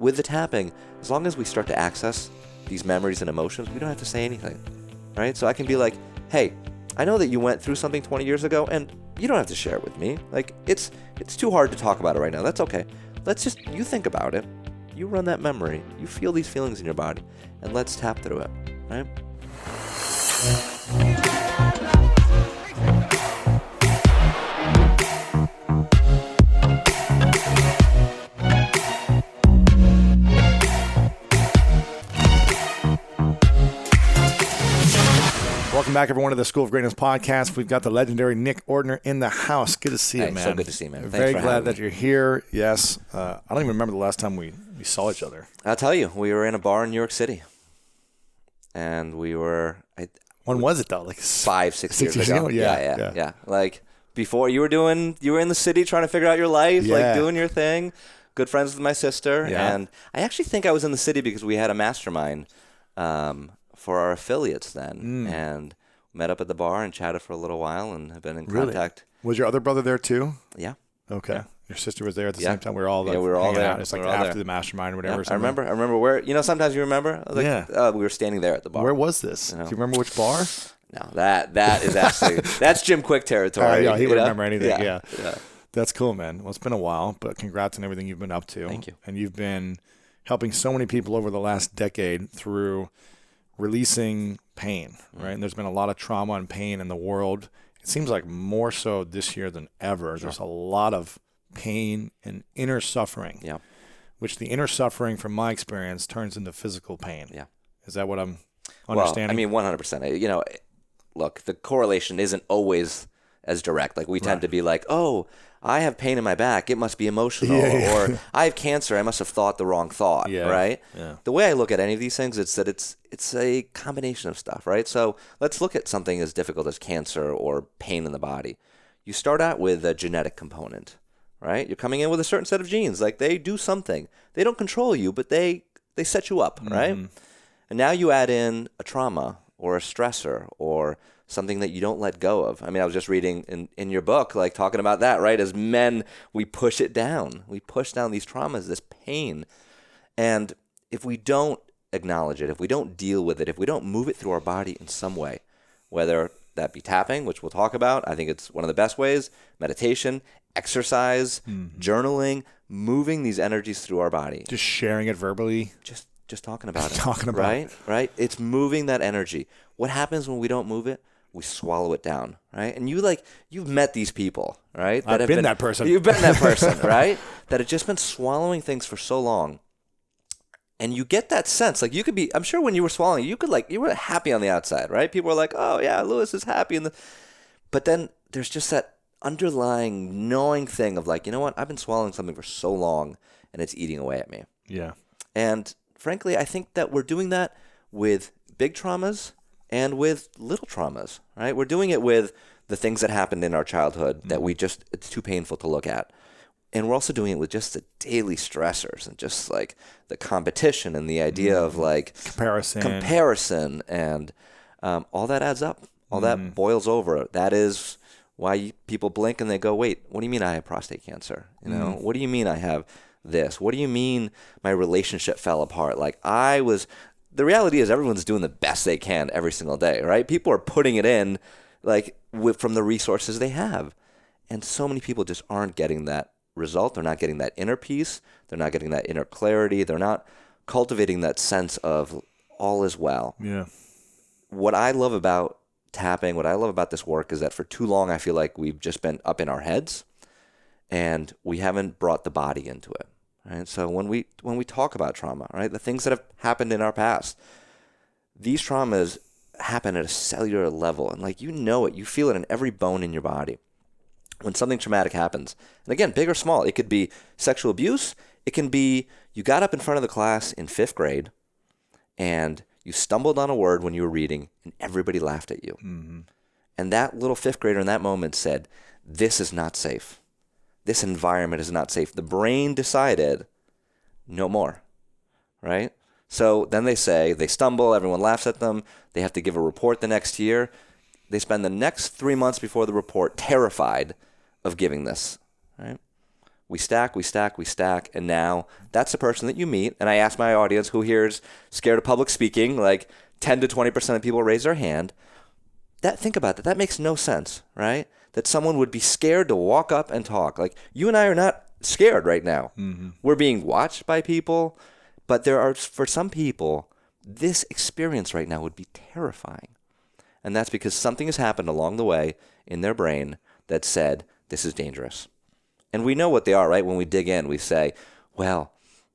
with the tapping, as long as we start to access these memories and emotions, we don't have to say anything, right? So I can be like, hey, I know that you went through something 20 years ago, and you don't have to share it with me. Like, it's too hard to talk about it right now. That's okay. You think about it. You run that memory. You feel these feelings in your body, and let's tap through it, right? Welcome back, everyone, to the School of Greatness podcast. We've got the legendary Nick Ortner in the house. Good to see you, man. So good to see you, man. Thanks Very for glad that you're here. Yes. I don't even remember the last time we saw each other. I'll tell you, we were in a bar in New York City, and we were... When was it, though? Like 5-6 years ago? Yeah. Like, before you were in the city trying to figure out your life, like doing your thing. Good friends with my sister. Yeah. And I actually think I was in the city because we had a mastermind for our affiliates then, and met up at the bar and chatted for a little while and have been in contact. Was your other brother there too? Yeah. Okay. Yeah. Your sister was there at the same time. We were all there. Yeah, we were all there. Out. It's like after the mastermind or whatever. Yeah. I remember where, sometimes you remember? We were standing there at the bar. Where was this? Do you remember which bar? No, that is actually, that's Jim Quick territory. Yeah, he would remember anything. Yeah. That's cool, man. Well, it's been a while, but congrats on everything you've been up to. Thank you. And you've been helping so many people over the last decade through releasing pain, right? And there's been a lot of trauma and pain in the world. It seems like more so this year than ever. There's a lot of pain and inner suffering. Yeah. Which the inner suffering, from my experience, turns into physical pain. Yeah. Is that what I'm understanding? Well, I mean, 100%. Look, the correlation isn't always as direct. Like, we tend to be like, oh, I have pain in my back, it must be emotional. Or I have cancer, I must have thought the wrong thought, right? Yeah. The way I look at any of these things, it's that it's a combination of stuff, right? So let's look at something as difficult as cancer or pain in the body. You start out with a genetic component, right? You're coming in with a certain set of genes. Like, they do something. They don't control you, but they set you up, right? And now you add in a trauma or a stressor or something that you don't let go of. I mean, I was just reading in your book, like, talking about that, right? As men, we push it down. We push down these traumas, this pain. And if we don't acknowledge it, if we don't deal with it, if we don't move it through our body in some way, whether that be tapping, which we'll talk about, I think it's one of the best ways, meditation, exercise, journaling, moving these energies through our body. Just sharing it verbally. Just talking about it. Talking about it. Right? It's moving that energy. What happens when we don't move it? We swallow it down, right? And you've met these people, right? I've been that person. You've been that person, right? That have just been swallowing things for so long. And you get that sense, like, you could be, I'm sure when you were swallowing, you were happy on the outside, right? People were like, oh yeah, Lewis is happy. But then there's just that underlying gnawing thing of like, you know what? I've been swallowing something for so long and it's eating away at me. Yeah. And frankly, I think that we're doing that with big traumas and with little traumas, right? We're doing it with the things that happened in our childhood that it's too painful to look at. And we're also doing it with just the daily stressors and just like the competition and the idea of like comparison and all that adds up. All that boils over. That is why people blink and they go, wait, what do you mean I have prostate cancer? What do you mean I have this? What do you mean my relationship fell apart? Like, the reality is everyone's doing the best they can every single day, right? People are putting it in like from the resources they have. And so many people just aren't getting that result. They're not getting that inner peace. They're not getting that inner clarity. They're not cultivating that sense of all is well. Yeah. What I love about tapping, what I love about this work is that for too long I feel like we've just been up in our heads and we haven't brought the body into it. Right? So when we talk about trauma, right, the things that have happened in our past, these traumas happen at a cellular level, and like, you feel it in every bone in your body. When something traumatic happens, and again, big or small, it could be sexual abuse, it can be you got up in front of the class in 5th grade, and you stumbled on a word when you were reading, and everybody laughed at you. And that little 5th grader in that moment said, "This is not safe. This environment is not safe." The brain decided, no more, right? So then they stumble, everyone laughs at them, they have to give a report the next year. They spend the next 3 months before the report terrified of giving this, right? We stack, and now that's the person that you meet. And I ask my audience who here is scared of public speaking, like 10 to 20% of people raise their hand. Think about that. That makes no sense, right? That someone would be scared to walk up and talk. Like, you and I are not scared right now. Mm-hmm. We're being watched by people, but for some people, this experience right now would be terrifying. And that's because something has happened along the way in their brain that said, this is dangerous. And we know what they are, right? When we dig in, we say, well,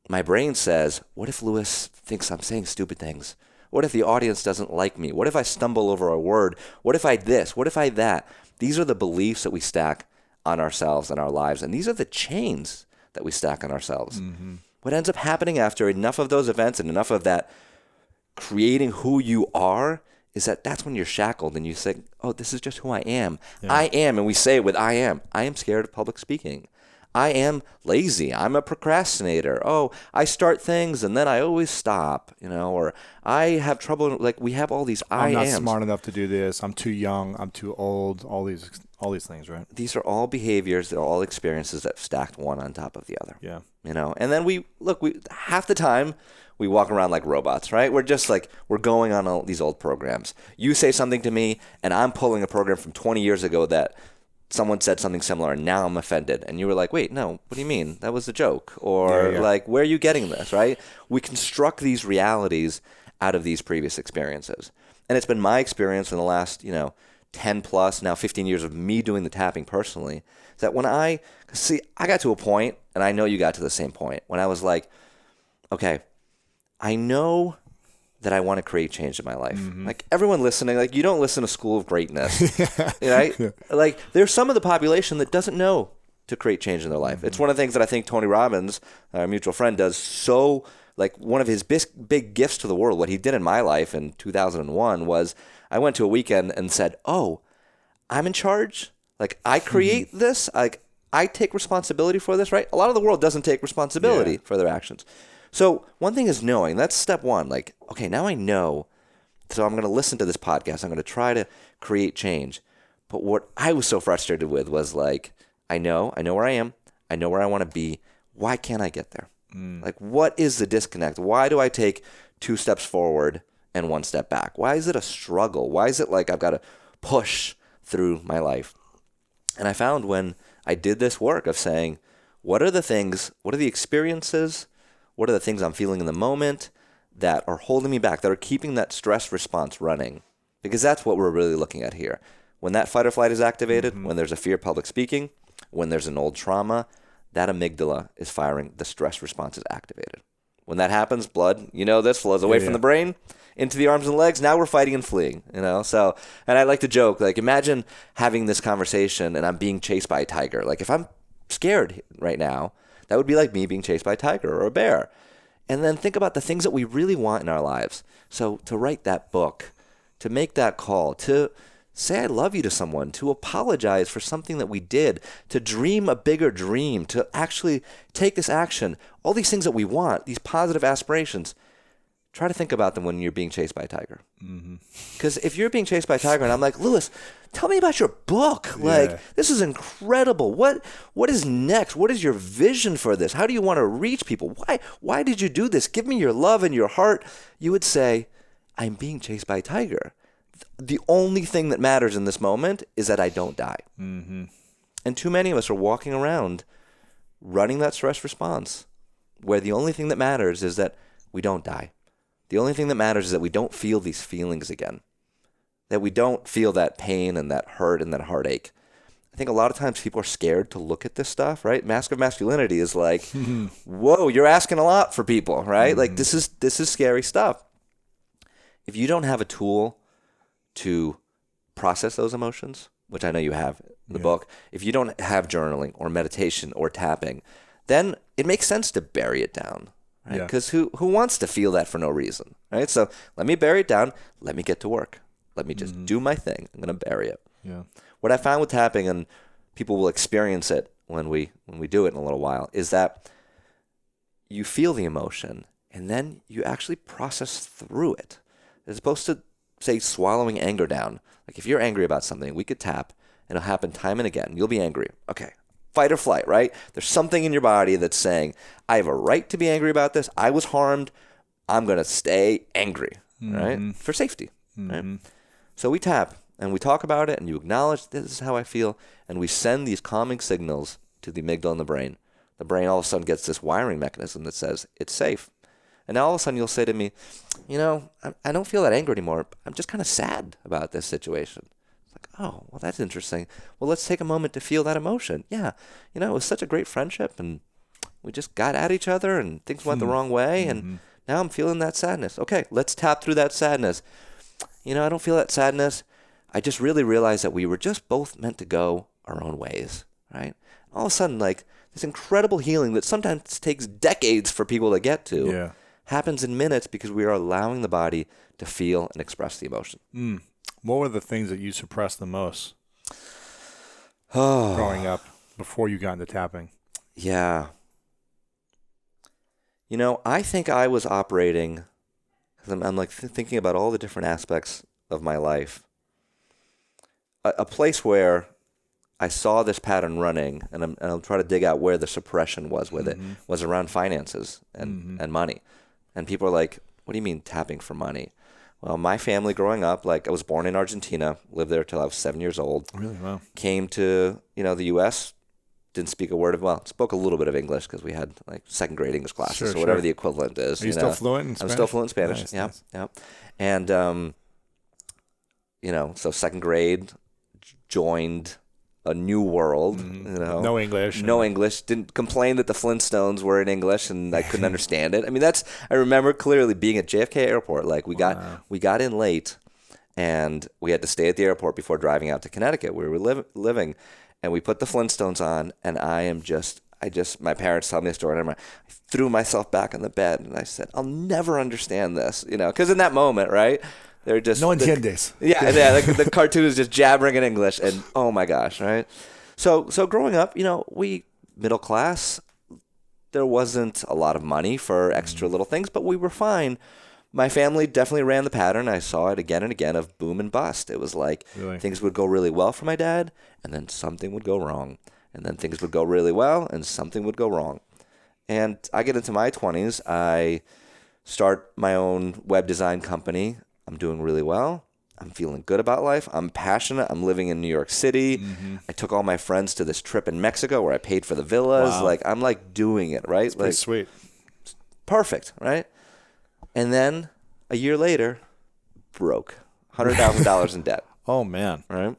my brain says, what if Lewis thinks I'm saying stupid things? What if the audience doesn't like me? What if I stumble over a word? What if I this? What if I that? These are the beliefs that we stack on ourselves and our lives. And these are the chains that we stack on ourselves. Mm-hmm. What ends up happening after enough of those events and enough of that creating who you are is that's when you're shackled and you say, oh, this is just who I am. Yeah. I am, and we say it with I am. I am scared of public speaking. I am lazy. I'm a procrastinator. Oh, I start things and then I always stop, or I have trouble. Like, we have all these I ams. I'm not smart enough to do this. I'm too young. I'm too old. All these things, right? These are all behaviors. They're all experiences that stacked one on top of the other. Yeah. And then we half the time we walk around like robots, right? We're just like, we're going on all these old programs. You say something to me and I'm pulling a program from 20 years ago that someone said something similar and now I'm offended. And you were like, wait, no, what do you mean? That was a joke. Or like, where are you getting this, right? We construct these realities out of these previous experiences. And it's been my experience in the last, 10 plus, now 15 years of me doing the tapping personally, that when I got to a point, and I know you got to the same point, when I was like, okay, I know that I want to create change in my life. Mm-hmm. Like, everyone listening, like, you don't listen to School of Greatness, right? Yeah. Like, there's some of the population that doesn't know to create change in their life. Mm-hmm. It's one of the things that I think Tony Robbins, our mutual friend, does so, like, one of his big gifts to the world, what he did in my life in 2001 was, I went to a weekend and said, oh, I'm in charge. Like, I create this. Like, I take responsibility for this, right? A lot of the world doesn't take responsibility for their actions. So one thing is knowing. That's step one. Like, okay, now I know. So I'm going to listen to this podcast. I'm going to try to create change. But what I was so frustrated with was like, I know where I am. I know where I want to be. Why can't I get there? Like, what is the disconnect? Why do I take 2 steps forward and 1 step back? Why is it a struggle? Why is it like I've got to push through my life? And I found when I did this work of saying, what are the experiences, what are the things I'm feeling in the moment that are holding me back, that are keeping that stress response running? Because that's what we're really looking at here. When that fight or flight is activated, when there's a fear of public speaking, when there's an old trauma, that amygdala is firing, the stress response is activated. When that happens, blood, this flows away from the brain into the arms and legs. Now we're fighting and fleeing, So, and I like to joke, like, imagine having this conversation and I'm being chased by a tiger. Like, if I'm scared right now, that would be like me being chased by a tiger or a bear. And then think about the things that we really want in our lives. So to write that book, to make that call, to say I love you to someone, to apologize for something that we did, to dream a bigger dream, to actually take this action, all these things that we want, these positive aspirations, try to think about them when you're being chased by a tiger. Because if you're being chased by a tiger and I'm like, Lewis, tell me about your book. Like, this is incredible. What is next? What is your vision for this? How do you want to reach people? Why did you do this? Give me your love and your heart. You would say, I'm being chased by a tiger. The only thing that matters in this moment is that I don't die. Mm-hmm. And too many of us are walking around running that stress response where the only thing that matters is that we don't die. The only thing that matters is that we don't feel these feelings again, that we don't feel that pain and that hurt and that heartache. I think a lot of times people are scared to look at this stuff, right? Mask of Masculinity is like, whoa, you're asking a lot for people, right? Like, this is scary stuff. If you don't have a tool to process those emotions, which I know you have in the book, if you don't have journaling or meditation or tapping, then it makes sense to bury it down. Right? Because who wants to feel that for no reason, right? So let me bury it down. Let me get to work. Let me just do my thing. I'm going to bury it. Yeah. What I found with tapping, and people will experience it when we do it in a little while, is that you feel the emotion and then you actually process through it. As opposed to, say, swallowing anger down. Like, if you're angry about something, we could tap and it'll happen time and again. You'll be angry. Okay, fight or flight, right? There's something in your body that's saying, I have a right to be angry about this. I was harmed. I'm going to stay angry, right? For safety, right? So we tap and we talk about it and you acknowledge this is how I feel. And we send these calming signals to the amygdala in the brain. The brain all of a sudden gets this wiring mechanism that says it's safe. And now all of a sudden you'll say to me, I don't feel that anger anymore. I'm just kind of sad about this situation. It's like, oh, well, that's interesting. Well, let's take a moment to feel that emotion. Yeah, it was such a great friendship and we just got at each other and things went the wrong way. And now I'm feeling that sadness. Okay, let's tap through that sadness. I don't feel that sadness. I just really realized that we were just both meant to go our own ways, right? All of a sudden, like this incredible healing that sometimes takes decades for people to get to happens in minutes because we are allowing the body to feel and express the emotion. What were the things that you suppressed the most growing up before you got into tapping? Yeah. I think I was operating, because I'm like thinking about all the different aspects of my life. A place where I saw this pattern running, and I'm trying to dig out where the suppression was with it, was around finances and money. And people are like, what do you mean tapping for money? Well, my family growing up, like I was born in Argentina, lived there till I was 7 years old. Really? Wow. Came to, the U.S., didn't speak a word of, spoke a little bit of English because we had like second grade English classes or whatever the equivalent is. Are you still fluent in Spanish? I'm still fluent in Spanish. Nice. Yeah. And, so second grade, joined a new world, No English. No English. Didn't complain that the Flintstones were in English and I couldn't understand it. I mean, I remember clearly being at JFK Airport. Like we got in late and we had to stay at the airport before driving out to Connecticut where we were living. And we put the Flintstones on and my parents told me a story and I threw myself back on the bed and I said, I'll never understand this, because in that moment, right? They're just no entiendes. The cartoon is just jabbering in English, and oh my gosh, right? So growing up, we middle class. There wasn't a lot of money for extra little things, but we were fine. My family definitely ran the pattern. I saw it again and again of boom and bust. It was like things would go really well for my dad, and then something would go wrong, and then things would go really well, and something would go wrong. And I get into my 20s. I start my own web design company. I'm doing really well. I'm feeling good about life. I'm passionate. I'm living in New York City. I took all my friends to this trip in Mexico where I paid for the villas. Wow. Like I'm like doing it, right? It's pretty sweet. Perfect, right? And then a year later, broke. $100,000 in debt. Oh man. Right?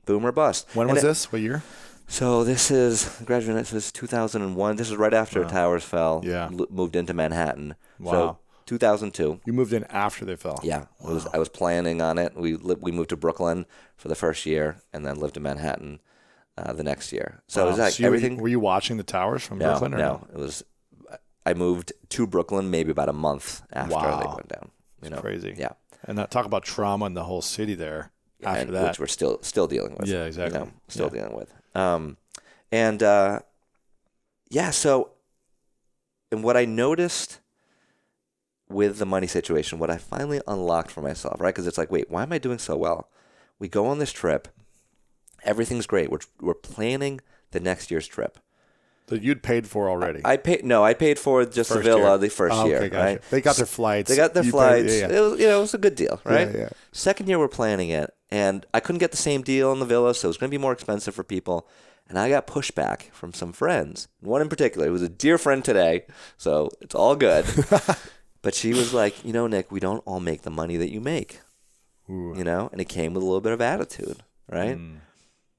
Boom or bust. When was this? What year? So this is 2001. This is right after towers fell. Yeah. Moved into Manhattan. Wow. So 2002. You moved in after they fell. Yeah, Wow. I was planning on it. We moved to Brooklyn for the first year, and then lived in Manhattan the next year. So it was like everything. Were you watching the towers from Brooklyn? Or no, it was. I moved to Brooklyn maybe about a month after they went down. It's crazy. Yeah, and talk about trauma in the whole city there. After that, which we're still dealing with. Yeah, exactly. Still dealing with. So, and what I noticed with the money situation, what I finally unlocked for myself, right? Because it's like, wait, why am I doing so well? We go on this trip. Everything's great. We're planning the next year's trip. That you'd paid for already. I paid for just the villa the first year. Gotcha. Right? They got their flights. Flights. Paid, It was a good deal, right? Yeah. Second year we're planning it, and I couldn't get the same deal in the villa, so it was going to be more expensive for people. And I got pushback from some friends. One in particular, who was a dear friend today, so it's all good. But she was like, Nick, we don't all make the money that you make. Ooh. And it came with a little bit of attitude, right?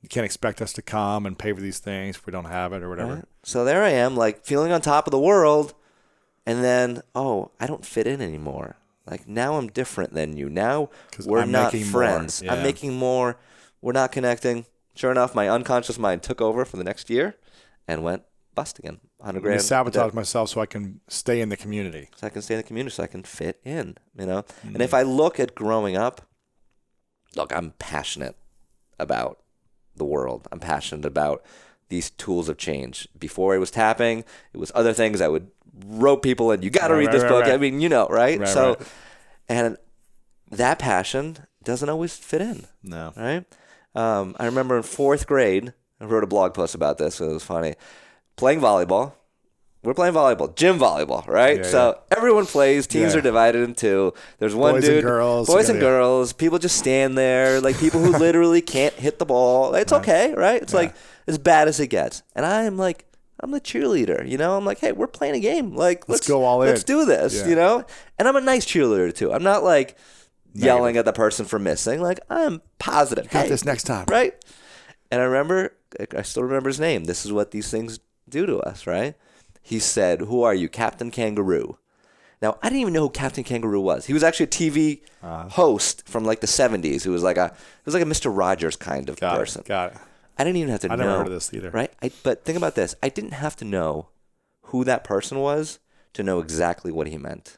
You can't expect us to come and pay for these things if we don't have it or whatever. Right? So there I am, like feeling on top of the world, and then, I don't fit in anymore. Like now I'm different than you. Now we're not friends. Yeah. I'm making more. We're not connecting. Sure enough, my unconscious mind took over for the next year and went bust again. $100,000. I sabotage myself so I can stay in the community. So I can stay in the community, so I can fit in, And if I look at growing up, I'm passionate about the world. I'm passionate about these tools of change. Before it was tapping, it was other things. I would rope people in. You got to read this book. Right. I mean, right? Right. And that passion doesn't always fit in. No. Right? I remember in fourth grade, I wrote a blog post about this. So it was funny. Playing volleyball. We're playing volleyball, gym volleyball, right? So everyone plays. Teams are divided in two. There's one boys dude, and girls, boys and girls. People just stand there, like people who literally can't hit the ball. It's okay, right? It's like as bad as it gets. And I'm like, I'm the cheerleader, you know? I'm like, hey, we're playing a game. Like, let's go all in. Let's do this, you know? And I'm a nice cheerleader too. I'm not like yelling at the person for missing. Like, I'm positive. You got this next time, right? And I still remember his name. This is what these things do to us, right? He said, "Who are you, Captain Kangaroo?" Now, I didn't even know who Captain Kangaroo was. He was actually a TV host from like the 70s. He was like a Mr. Rogers kind of person. Got it. I didn't even have to know. I never heard of this either. Right? But think about this. I didn't have to know who that person was to know exactly what he meant.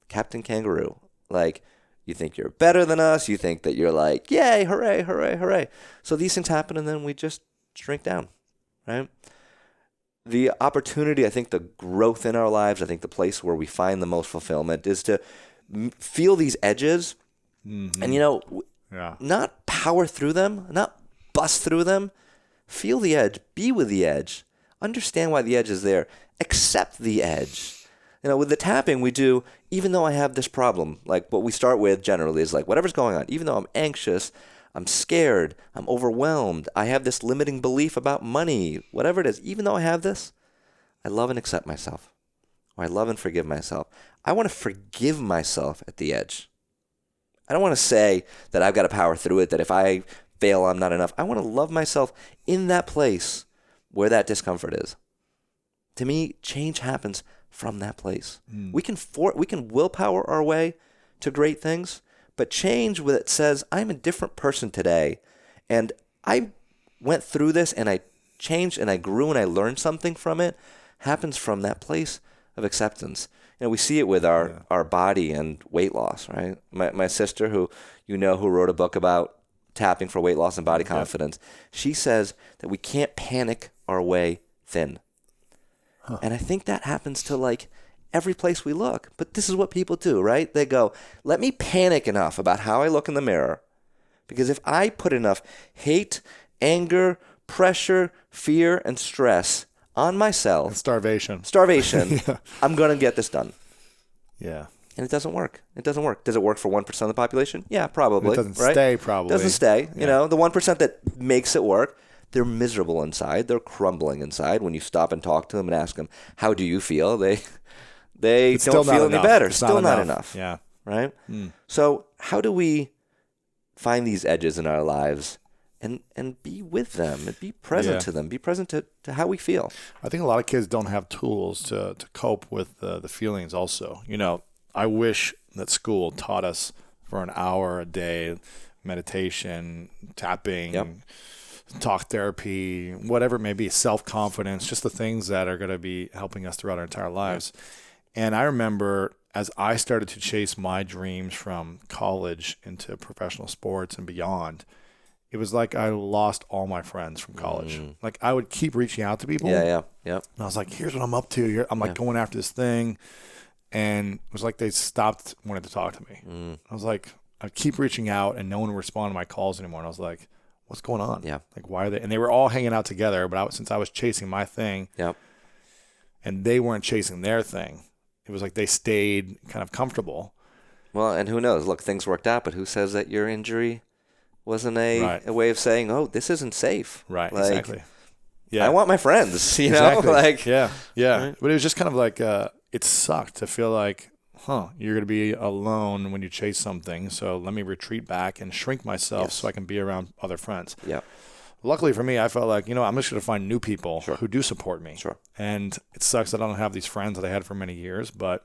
Captain Kangaroo. Like, you think you're better than us. You think that you're like, yay, hooray, hooray, hooray. So these things happen and then we just shrink down, right? The opportunity, I think the growth in our lives, I think the place where we find the most fulfillment is to feel these edges and, you know, not power through them, not bust through them. Feel the edge, be with the edge, understand why the edge is there, accept the edge. You know, with the tapping we do, even though I have this problem, like what we start with generally is like whatever's going on, even though I'm anxious, I'm scared, I'm overwhelmed, I have this limiting belief about money, whatever it is, even though I have this, I love and accept myself. Or I love and forgive myself. I want to forgive myself at the edge. I don't want to say that I've got to power through it, that if I fail, I'm not enough. I want to love myself in that place where that discomfort is. To me, change happens from that place. We can willpower our way to great things, but change with it says, I'm a different person today, and I went through this, and I changed, and I grew, and I learned something from it, happens from that place of acceptance. You know, we see it with our body and weight loss, right? My sister, who wrote a book about tapping for weight loss and body confidence, she says that we can't panic our way thin. And I think that happens to like every place we look. But this is what people do, right? They go, let me panic enough about how I look in the mirror. Because if I put enough hate, anger, pressure, fear, and stress on myself. And starvation. I'm going to get this done. Yeah. And it doesn't work. Does it work for 1% of the population? Yeah, probably. It doesn't stay, probably. Doesn't stay. You know, the 1% that makes it work, they're miserable inside. They're crumbling inside. When you stop and talk to them and ask them, how do you feel? They don't feel any better. Still not enough. Yeah. Right? So how do we find these edges in our lives and be with them and be present to them, be present to how we feel? I think a lot of kids don't have tools to cope with the feelings also. You know, I wish that school taught us for an hour a day, meditation, tapping, talk therapy, whatever it may be, self-confidence, just the things that are going to be helping us throughout our entire lives. And I remember as I started to chase my dreams from college into professional sports and beyond, it was like I lost all my friends from college. Like I would keep reaching out to people. Yeah. And I was like, here's what I'm up to. I'm like going after this thing. And it was like they stopped wanting to talk to me. I was like, I keep reaching out and no one would respond to my calls anymore. And I was like, what's going on? Yeah. Like, why are they? And they were all hanging out together, but since I was chasing my thing and they weren't chasing their thing, it was like they stayed kind of comfortable. Well, and who knows? Look, things worked out, but who says that your injury wasn't a way of saying, oh, this isn't safe? Right, like, exactly. Yeah. I want my friends, you know? Like, yeah. Right? But it was just kind of like, it sucked to feel like, you're going to be alone when you chase something. So let me retreat back and shrink myself so I can be around other friends. Yeah. Luckily for me, I felt like, I'm just going to find new people who do support me. Sure. And it sucks that I don't have these friends that I had for many years, but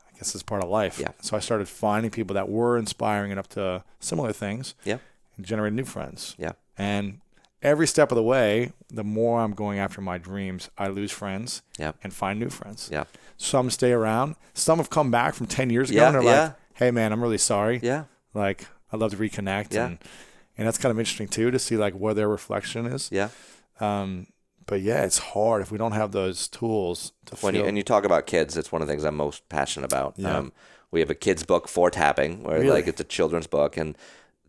I guess it's part of life. Yeah. So I started finding people that were inspiring and up to similar things. Yeah. And generated new friends. Yeah. And every step of the way, the more I'm going after my dreams, I lose friends and find new friends. Yeah. Some stay around. Some have come back from 10 years ago and they're like, hey, man, I'm really sorry. Yeah. Like, I'd love to reconnect. Yeah. And that's kind of interesting, too, to see, like, where their reflection is. Yeah. But, yeah, it's hard if we don't have those tools to feel. And you talk about kids, it's one of the things I'm most passionate about. Yeah. We have a kid's book for tapping, where like it's a children's book, and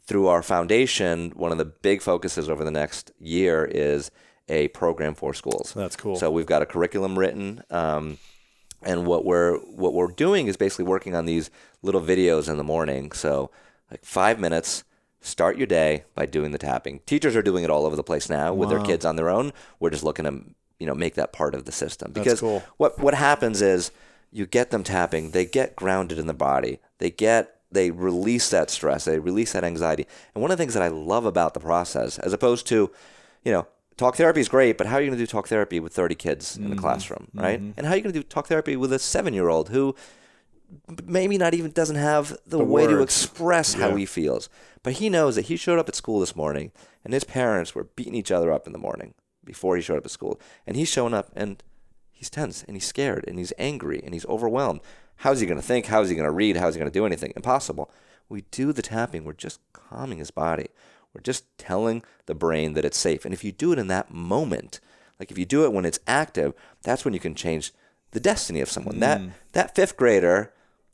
through our foundation, one of the big focuses over the next year is a program for schools. That's cool. So we've got a curriculum written, and what we're doing is basically working on these little videos in the morning. So like 5 minutes, start your day by doing the tapping. Teachers are doing it all over the place now with their kids on their own. We're just looking to make that part of the system. Because cool. what happens is you get them tapping, they get grounded in the body. They release that stress, they release that anxiety. And one of the things that I love about the process, as opposed to, talk therapy is great, but how are you going to do talk therapy with 30 kids in the classroom, right? And how are you going to do talk therapy with a 7-year-old who maybe not even doesn't have the way to express how he feels? But he knows that he showed up at school this morning and his parents were beating each other up in the morning before he showed up at school. And he's showing up and he's tense and he's scared and he's angry and he's overwhelmed. How's he going to think? How is he going to read? How is he going to do anything? Impossible. We do the tapping. We're just calming his body. We're just telling the brain that it's safe. And if you do it in that moment, like if you do it when it's active, that's when you can change the destiny of someone. That fifth grader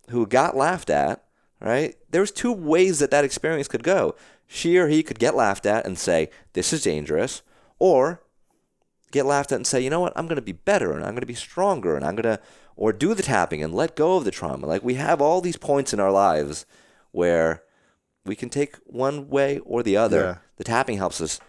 who got laughed at, right? There's 2 ways that experience could go. She or he could get laughed at and say, this is dangerous, or get laughed at and say, you know what, I'm going to be better and I'm going to be stronger and or do the tapping and let go of the trauma. Like we have all these points in our lives where we can take one way or the other. Yeah. The tapping helps us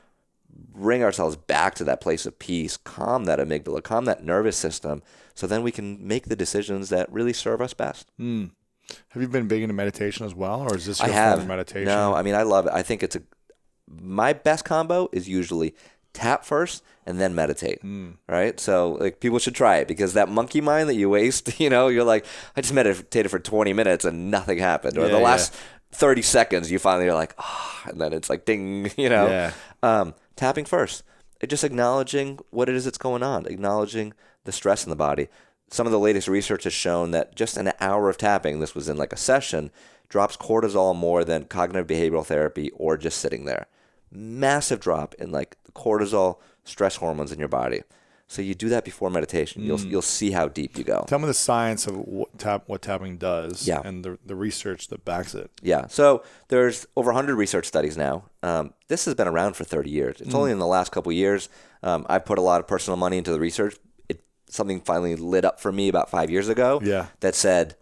bring ourselves back to that place of peace, calm that amygdala, calm that nervous system, so then we can make the decisions that really serve us best. Have you been big into meditation as well, or is this your I have. form of meditation? No, I mean, I love it. I think my best combo is usually tap first and then meditate, right? So like people should try it, because that monkey mind that you waste, you're like, I just meditated for 20 minutes and nothing happened. Or the last 30 seconds, you finally are like, and then it's like ding, tapping first. Just acknowledging what it is that's going on, acknowledging the stress in the body. Some of the latest research has shown that just an hour of tapping, this was in like a session, drops cortisol more than cognitive behavioral therapy or just sitting there. Massive drop in like the cortisol, stress hormones in your body. So you do that before meditation. You'll see how deep you go. Tell me the science of what tapping does, and the research that backs it. Yeah. So there's over 100 research studies now. This has been around for 30 years. It's only in the last couple of years I put a lot of personal money into the research. Something finally lit up for me about 5 years ago that said,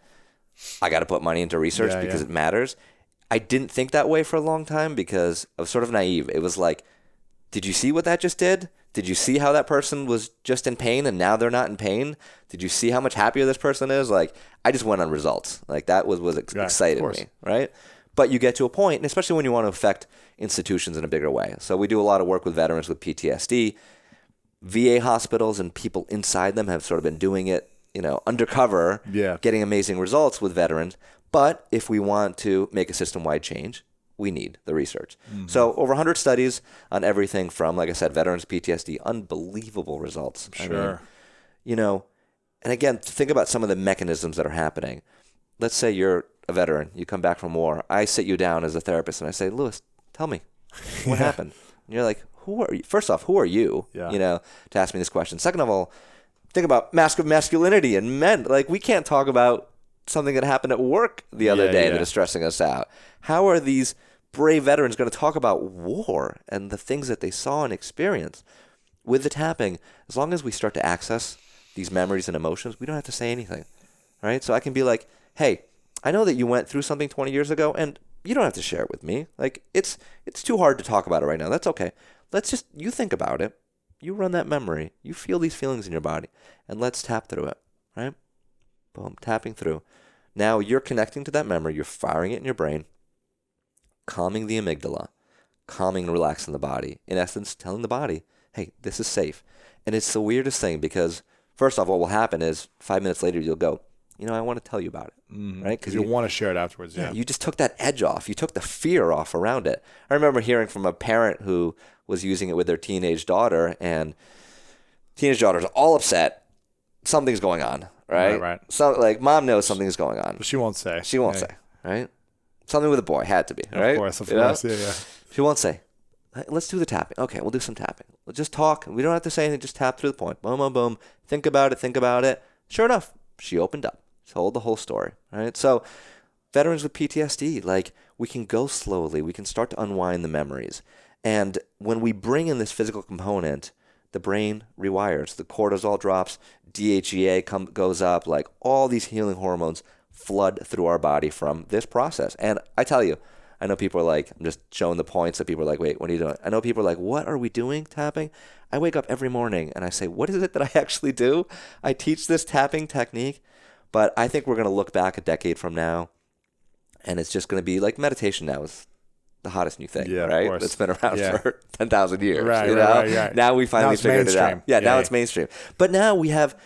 I got to put money into research because it matters. I didn't think that way for a long time because I was sort of naive. It was like, did you see what that just did? Did you see how that person was just in pain and now they're not in pain? Did you see how much happier this person is? Like, I just went on results. Like, that was excited me, right? But you get to a point, and especially when you want to affect institutions in a bigger way. So we do a lot of work with veterans with PTSD. VA hospitals and people inside them have sort of been doing it, undercover, getting amazing results with veterans. But if we want to make a system-wide change, we need the research. So over 100 studies on everything from, like I said, veterans, PTSD, unbelievable results. Sure. I mean, and again, think about some of the mechanisms that are happening. Let's say you're a veteran, you come back from war. I sit you down as a therapist and I say, Louis, tell me what happened. And you're like, who are you? First off, who are you, to ask me this question? Second of all, think about masculinity and men. Like, we can't talk about something that happened at work the other day that is stressing us out. How are these brave veterans going to talk about war and the things that they saw and experienced? With the tapping, as long as we start to access these memories and emotions, we don't have to say anything, right? So I can be like, hey, I know that you went through something 20 years ago, and you don't have to share it with me. Like, it's too hard to talk about it right now. That's okay. You think about it. You run that memory. You feel these feelings in your body, and let's tap through it, right? Boom, tapping through. Now you're connecting to that memory. You're firing it in your brain, calming the amygdala, calming and relaxing the body. In essence, telling the body, hey, this is safe. And it's the weirdest thing because, first off, what will happen is 5 minutes later you'll go, I want to tell you about it, right? Because you want to share it afterwards, You just took that edge off. You took the fear off around it. I remember hearing from a parent who was using it with their teenage daughter, and teenage daughter's all upset. Something's going on, right? Right. So, like, mom knows something's going on. But she won't say. She won't say, right? Something with a boy had to be, right? Of course, yeah. She won't say. Let's do the tapping. Okay, we'll do some tapping. We'll just talk. We don't have to say anything. Just tap through the point. Boom, boom, boom. Think about it. Sure enough, she opened up. Told the whole story, right? So veterans with PTSD, like we can go slowly. We can start to unwind the memories. And when we bring in this physical component, the brain rewires. The cortisol drops, DHEA goes up, like all these healing hormones flood through our body from this process. And I tell you, I know people are like, I'm just showing the points that people are like, wait, what are you doing? I know people are like, what are we doing tapping? I wake up every morning and I say, what is it that I actually do? I teach this tapping technique, but I think we're going to look back a decade from now and it's just going to be like meditation now is the hottest new thing, right? It's been around for 10,000 years. Right. Now we finally figured it out. Now it's mainstream. But now we have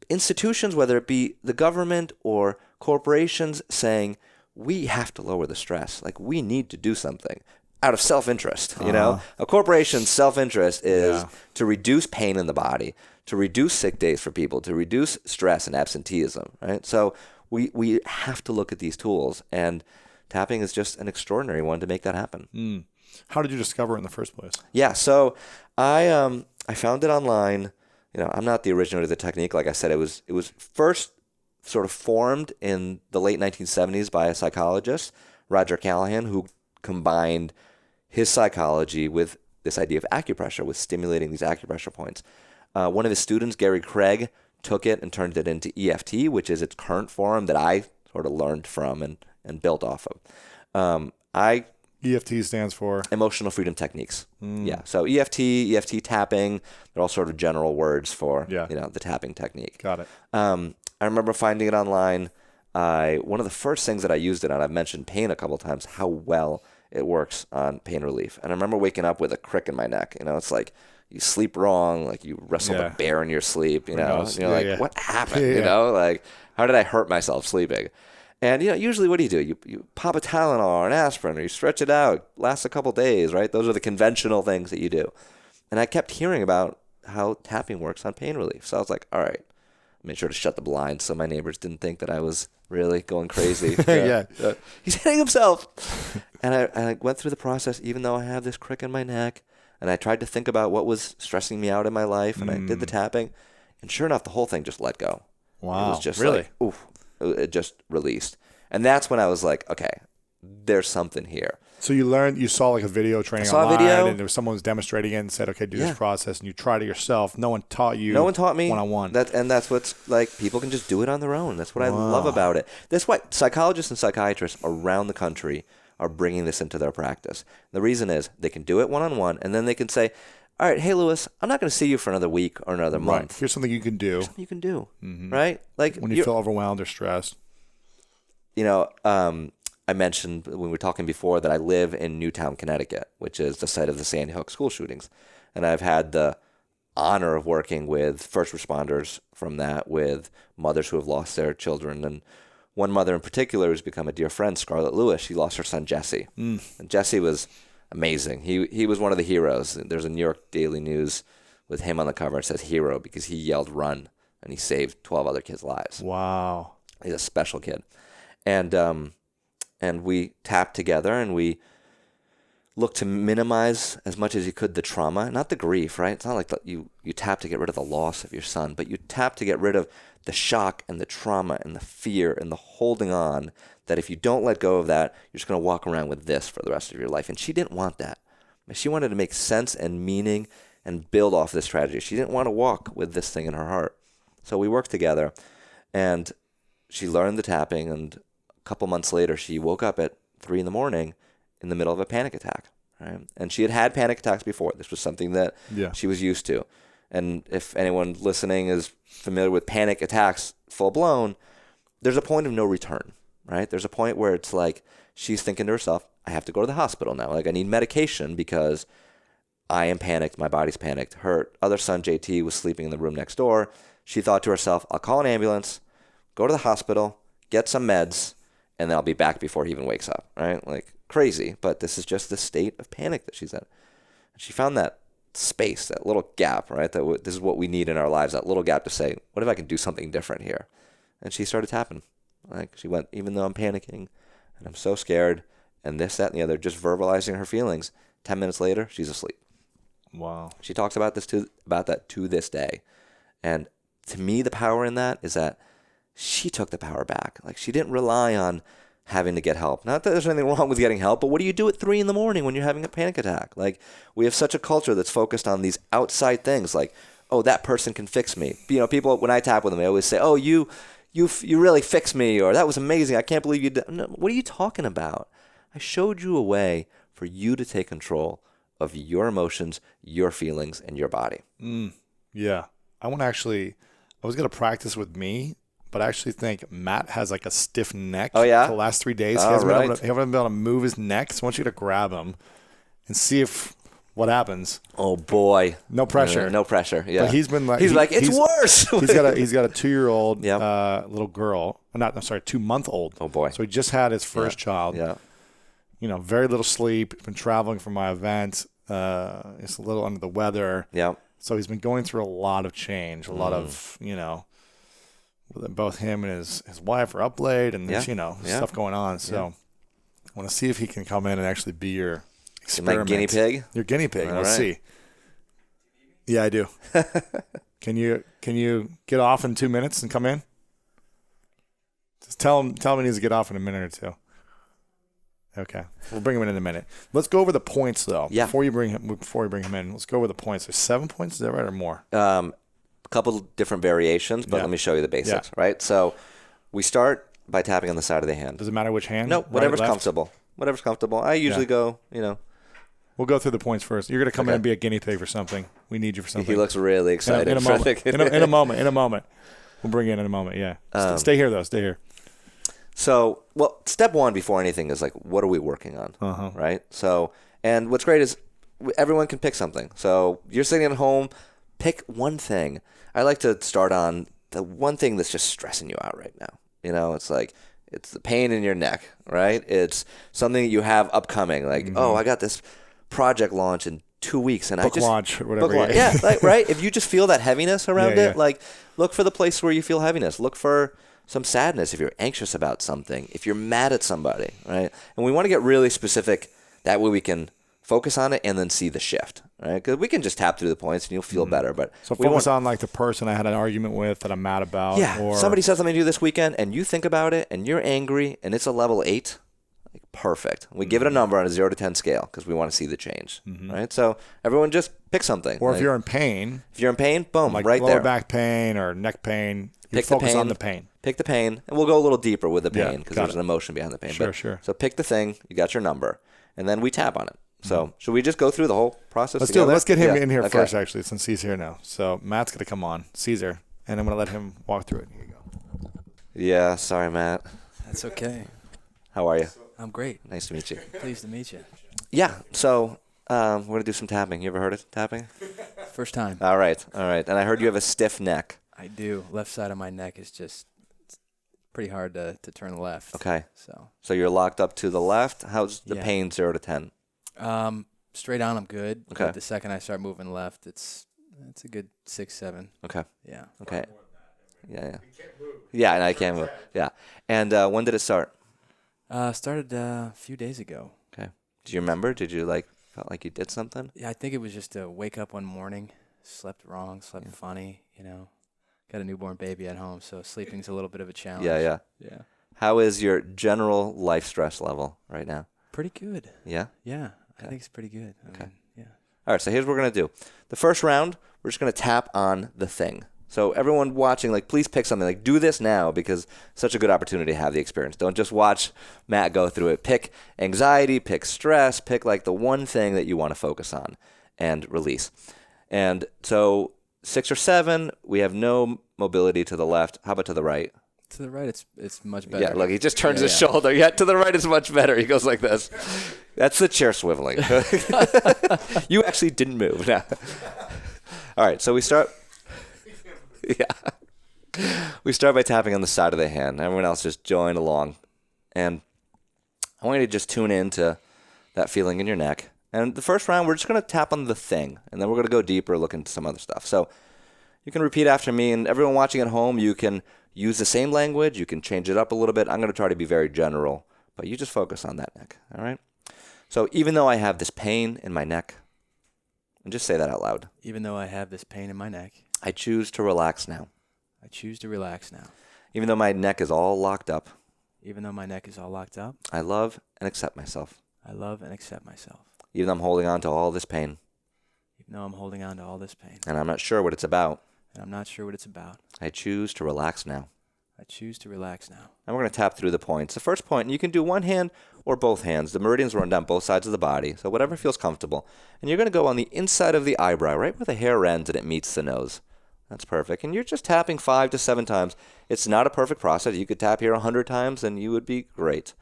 institutions, whether it be the government or corporations, saying we have to lower the stress. Like we need to do something out of self-interest. You know, a corporation's self-interest is to reduce pain in the body, to reduce sick days for people, to reduce stress and absenteeism. Right. So we have to look at these tools, and tapping is just an extraordinary one to make that happen. How did you discover it in the first place? Yeah, so I found it online. You know, I'm not the originator of the technique. Like I said, it was first sort of formed in the late 1970s by a psychologist, Roger Callahan, who combined his psychology with this idea of acupressure, with stimulating these acupressure points. One of his students, Gary Craig, took it and turned it into EFT, which is its current form that I sort of learned from and built off of. EFT stands for? Emotional Freedom Techniques. Yeah. So EFT tapping, they're all sort of general words for the tapping technique. Got it. I remember finding it online. One of the first things that I used it on, I've mentioned pain a couple of times, how well it works on pain relief. And I remember waking up with a crick in my neck. You know, it's like you sleep wrong, like you wrestled a bear in your sleep, you know. And you're like, what happened? You know, like how did I hurt myself sleeping? And, you know, usually what do? You pop a Tylenol or an aspirin, or you stretch it out, lasts a couple days, right? Those are the conventional things that you do. And I kept hearing about how tapping works on pain relief. So I was like, all right, I made sure to shut the blinds so my neighbors didn't think that I was really going crazy. He's hitting himself. And I went through the process, even though I have this crick in my neck, and I tried to think about what was stressing me out in my life, and I did the tapping. And sure enough, the whole thing just let go. Wow. It was just really? like, oof. It just released. And that's when I was like, okay, there's something here. So you saw like a video training online, and there was someone who was demonstrating it and said, okay, do this process, and you tried it yourself. No one taught you. No one taught me. One-on-one. And that's what's like, people can just do it on their own. That's what I love about it. That's why psychologists and psychiatrists around the country are bringing this into their practice. The reason is they can do it one-on-one, and then they can say, all right, hey, Lewis, I'm not going to see you for another week or another month. Here's something you can do. Right? Like when you feel overwhelmed or stressed. You know, I mentioned when we were talking before that I live in Newtown, Connecticut, which is the site of the Sandy Hook school shootings. And I've had the honor of working with first responders from that, with mothers who have lost their children. And one mother in particular who's become a dear friend, Scarlett Lewis, she lost her son, Jesse. And Jesse was amazing. He was one of the heroes. There's a New York Daily News with him on the cover. It says hero because he yelled run, and he saved 12 other kids' lives. Wow. He's a special kid. And we tapped together, and we looked to minimize as much as you could the trauma, not the grief, right? It's not like you tap to get rid of the loss of your son, but you tap to get rid of the shock and the trauma and the fear and the holding on that if you don't let go of that, you're just going to walk around with this for the rest of your life. And she didn't want that. She wanted to make sense and meaning and build off this tragedy. She didn't want to walk with this thing in her heart. So we worked together, and she learned the tapping, and a couple months later, she woke up at 3 a.m. in the middle of a panic attack. Right? And she had had panic attacks before. This was something that she was used to. And if anyone listening is familiar with panic attacks full blown, there's a point of no return, right? There's a point where it's like she's thinking to herself, I have to go to the hospital now. Like I need medication because I am panicked. My body's panicked. Her other son, JT, was sleeping in the room next door. She thought to herself, I'll call an ambulance, go to the hospital, get some meds, and then I'll be back before he even wakes up, right? Like crazy, but this is just the state of panic that she's in. And she found that space, that little gap, right? This is what we need in our lives, that little gap to say, what if I can do something different here? And she started tapping. Like she went, even though I'm panicking and I'm so scared and this, that, and the other, just verbalizing her feelings. 10 minutes later, she's asleep. Wow. She talks about that to this day. And to me, the power in that is that she took the power back. Like she didn't rely on having to get help. Not that there's anything wrong with getting help, but what do you do at 3 a.m. when you're having a panic attack? Like, we have such a culture that's focused on these outside things, like, oh, that person can fix me. You know, people, when I tap with them, they always say, oh, you really fixed me, or that was amazing. I can't believe you did. No, what are you talking about? I showed you a way for you to take control of your emotions, your feelings, and your body. Yeah. I was going to practice with me, but I actually think Matt has like a stiff neck. Oh, yeah? For the last 3 days. Oh, he hasn't right. been able to move his neck. So I want you to grab him and see what happens. Oh, boy. No pressure. No pressure, yeah. But he's been like... He's like, it's worse. he's got a 2-year-old little girl. 2-month-old. Oh, boy. So he just had his first child. Yeah. You know, very little sleep. Been traveling for my event. It's a little under the weather. Yeah. So he's been going through a lot of change, a lot of, you know, both him and his wife are up late and there's, stuff going on. So I want to see if he can come in and actually be your experiment. My guinea pig? Your guinea pig. All Let's right. see. Yeah, I do. Can you get off in 2 minutes and come in? Just tell him he needs to get off in a minute or two. Okay, we'll bring him in a minute. Let's go over the points though. Yeah. Before we bring him in, let's go over the points. There's 7 points. Is that right or more? A couple different variations, but let me show you the basics. Right. So we start by tapping on the side of the hand. Does it matter which hand? No, whatever's left? comfortable. Whatever's comfortable. I usually go. We'll go through the points first. You're going to come in and be a guinea pig for something. We need you for something. He looks really excited. In a moment. In a moment. We'll bring you in a moment. Yeah. Stay here though. Stay here. So, step one before anything is like, what are we working on, right? So, and what's great is everyone can pick something. So you're sitting at home, pick one thing. I like to start on the one thing that's just stressing you out right now. You know, it's like, it's the pain in your neck, right? It's something that you have upcoming. Like, oh, I got this project launch in 2 weeks, and book launch or whatever. Book launch. Yeah, like, right? If you just feel that heaviness around it, like, look for the place where you feel heaviness. Look for some sadness if you're anxious about something, if you're mad at somebody, right? And we want to get really specific. That way we can focus on it and then see the shift, right? Because we can just tap through the points and you'll feel better. But so focus on like the person I had an argument with that I'm mad about. Yeah, or somebody said something to you this weekend and you think about it and you're angry and it's a level 8. Like, perfect. We give it a number on a 0 to 10 scale because we want to see the change, right? So everyone just pick something. Or if you're in pain. If you're in pain, boom, like right lower there. back pain or neck pain. Pick focus on the pain. Pick the pain, and we'll go a little deeper with the pain because there's it. an emotion behind the pain. Sure. So pick the thing, you got your number, and then we tap on it. So should we just go through the whole process Let's together? do it. Let's get him in here first, actually, since he's here now. So Matt's going to come on, Cesar, and I'm going to let him walk through it. Here you go. Yeah, sorry, Matt. That's okay. How are you? I'm great. Nice to meet you. Pleased to meet you. Yeah, so we're going to do some tapping. You ever heard of tapping? First time. All right. And I heard you have a stiff neck. I do. Left side of my neck is just pretty hard to turn left. Okay. So you're locked up to the left. How's the pain 0 to 10? Straight on, I'm good. Okay. But the second I start moving left, it's a good 6, 7. Okay. Yeah. Okay. Yeah. Yeah, and I can't move. Yeah. And when did it start? Started a few days ago. Okay. Do you remember? Did you felt like you did something? Yeah, I think it was just to wake up one morning, slept wrong, slept funny, Got a newborn baby at home, so sleeping's a little bit of a challenge. Yeah. How is your general life stress level right now? Pretty good. Yeah? Yeah, I think it's pretty good. I mean, yeah. All right, so here's what we're going to do. The first round, we're just going to tap on the thing. So everyone watching, please pick something. Do this now because it's such a good opportunity to have the experience. Don't just watch Matt go through it. Pick anxiety, pick stress, pick the one thing that you want to focus on and release. And so 6 or 7, we have no mobility to the left. How about to the right? To the right, it's much better. Yeah, look, he just turns his shoulder. Yeah, to the right is much better. He goes like this. That's the chair swiveling. You actually didn't move. No. All right, so we start. Yeah. We start by tapping on the side of the hand. Everyone else just join along. And I want you to just tune in to that feeling in your neck. And the first round, we're just going to tap on the thing. And then we're going to go deeper, look into some other stuff. So you can repeat after me. And everyone watching at home, you can use the same language. You can change it up a little bit. I'm going to try to be very general. But you just focus on that neck. All right? So even though I have this pain in my neck, and just say that out loud. Even though I have this pain in my neck, I choose to relax now. I choose to relax now. Even though my neck is all locked up, Even though my neck is all locked up, I love and accept myself. I love and accept myself. Even though I'm holding on to all this pain. Even though I'm holding on to all this pain. And I'm not sure what it's about. And I'm not sure what it's about. I choose to relax now. I choose to relax now. And we're going to tap through the points. The first point, and you can do one hand or both hands. The meridians run down both sides of the body, so whatever feels comfortable. And you're going to go on the inside of the eyebrow, right where the hair ends and it meets the nose. That's perfect. And you're just tapping 5 to 7 times. It's not a perfect process. You could tap here 100 times and you would be great.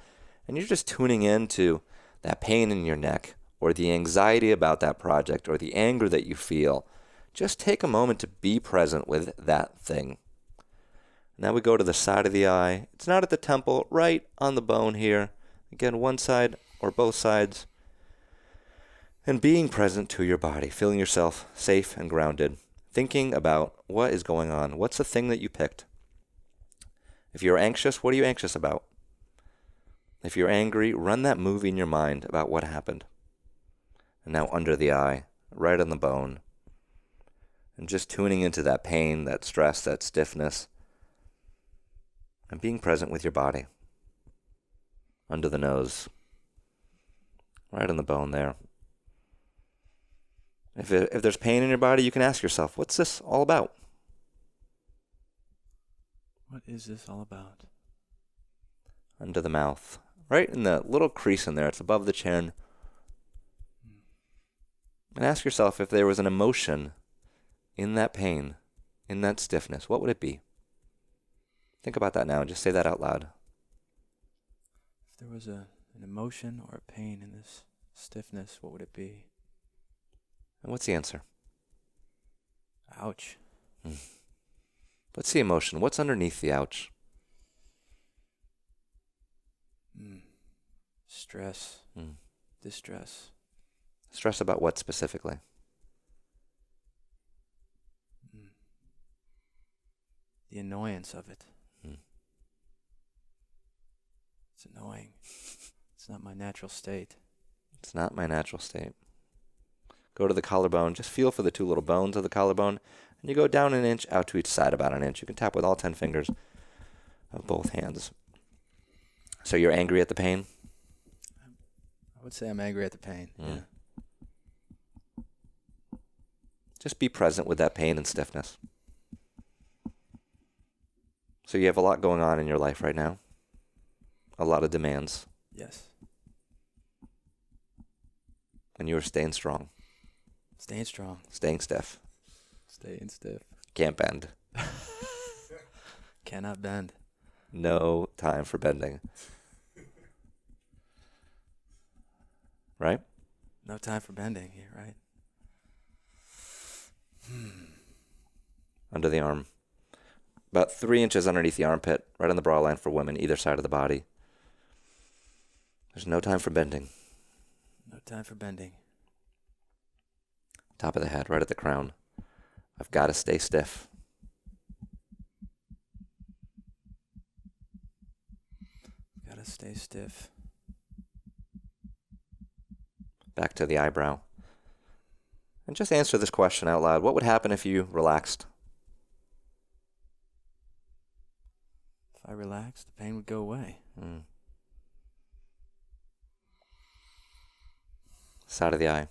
And you're just tuning into that pain in your neck or the anxiety about that project or the anger that you feel. Just take a moment to be present with that thing. Now we go to the side of the eye. It's not at the temple, right on the bone here. Again, one side or both sides. And being present to your body, feeling yourself safe and grounded. Thinking about what is going on. What's the thing that you picked? If you're anxious, what are you anxious about? If you're angry, run that movie in your mind about what happened. And now under the eye, right on the bone. And just tuning into that pain, that stress, that stiffness. And being present with your body. Under the nose. Right on the bone there. If there's pain in your body, you can ask yourself, what's this all about? What is this all about? Under the mouth. Right in the little crease in there. It's above the chin. And ask yourself if there was an emotion in that pain, in that stiffness, what would it be? Think about that now and just say that out loud. If there was an emotion or a pain in this stiffness, what would it be? And what's the answer? Ouch. What's the emotion? What's underneath the ouch? Stress. Distress. Stress about what specifically? The annoyance of it. It's annoying. It's not my natural state. It's not my natural state. Go to the collarbone. Just feel for the 2 little bones of the collarbone. And you go down an inch, out to each side about an inch. You can tap with all 10 fingers of both hands. So you're angry at the pain? I would say I'm angry at the pain. Yeah. Just be present with that pain and stiffness. So you have a lot going on in your life right now. A lot of demands. Yes. And you are staying strong. Staying strong. Staying stiff. Staying stiff. Can't bend. Cannot bend. No time for bending. Right? No time for bending here, right? Under the arm. About 3 inches underneath the armpit, right on the bra line for women, either side of the body. There's no time for bending. No time for bending. Top of the head, right at the crown. I've got to stay stiff. Gotta stay stiff. Back to the eyebrow. And just answer this question out loud. What would happen if you relaxed? If I relaxed, the pain would go away. Side of the eye.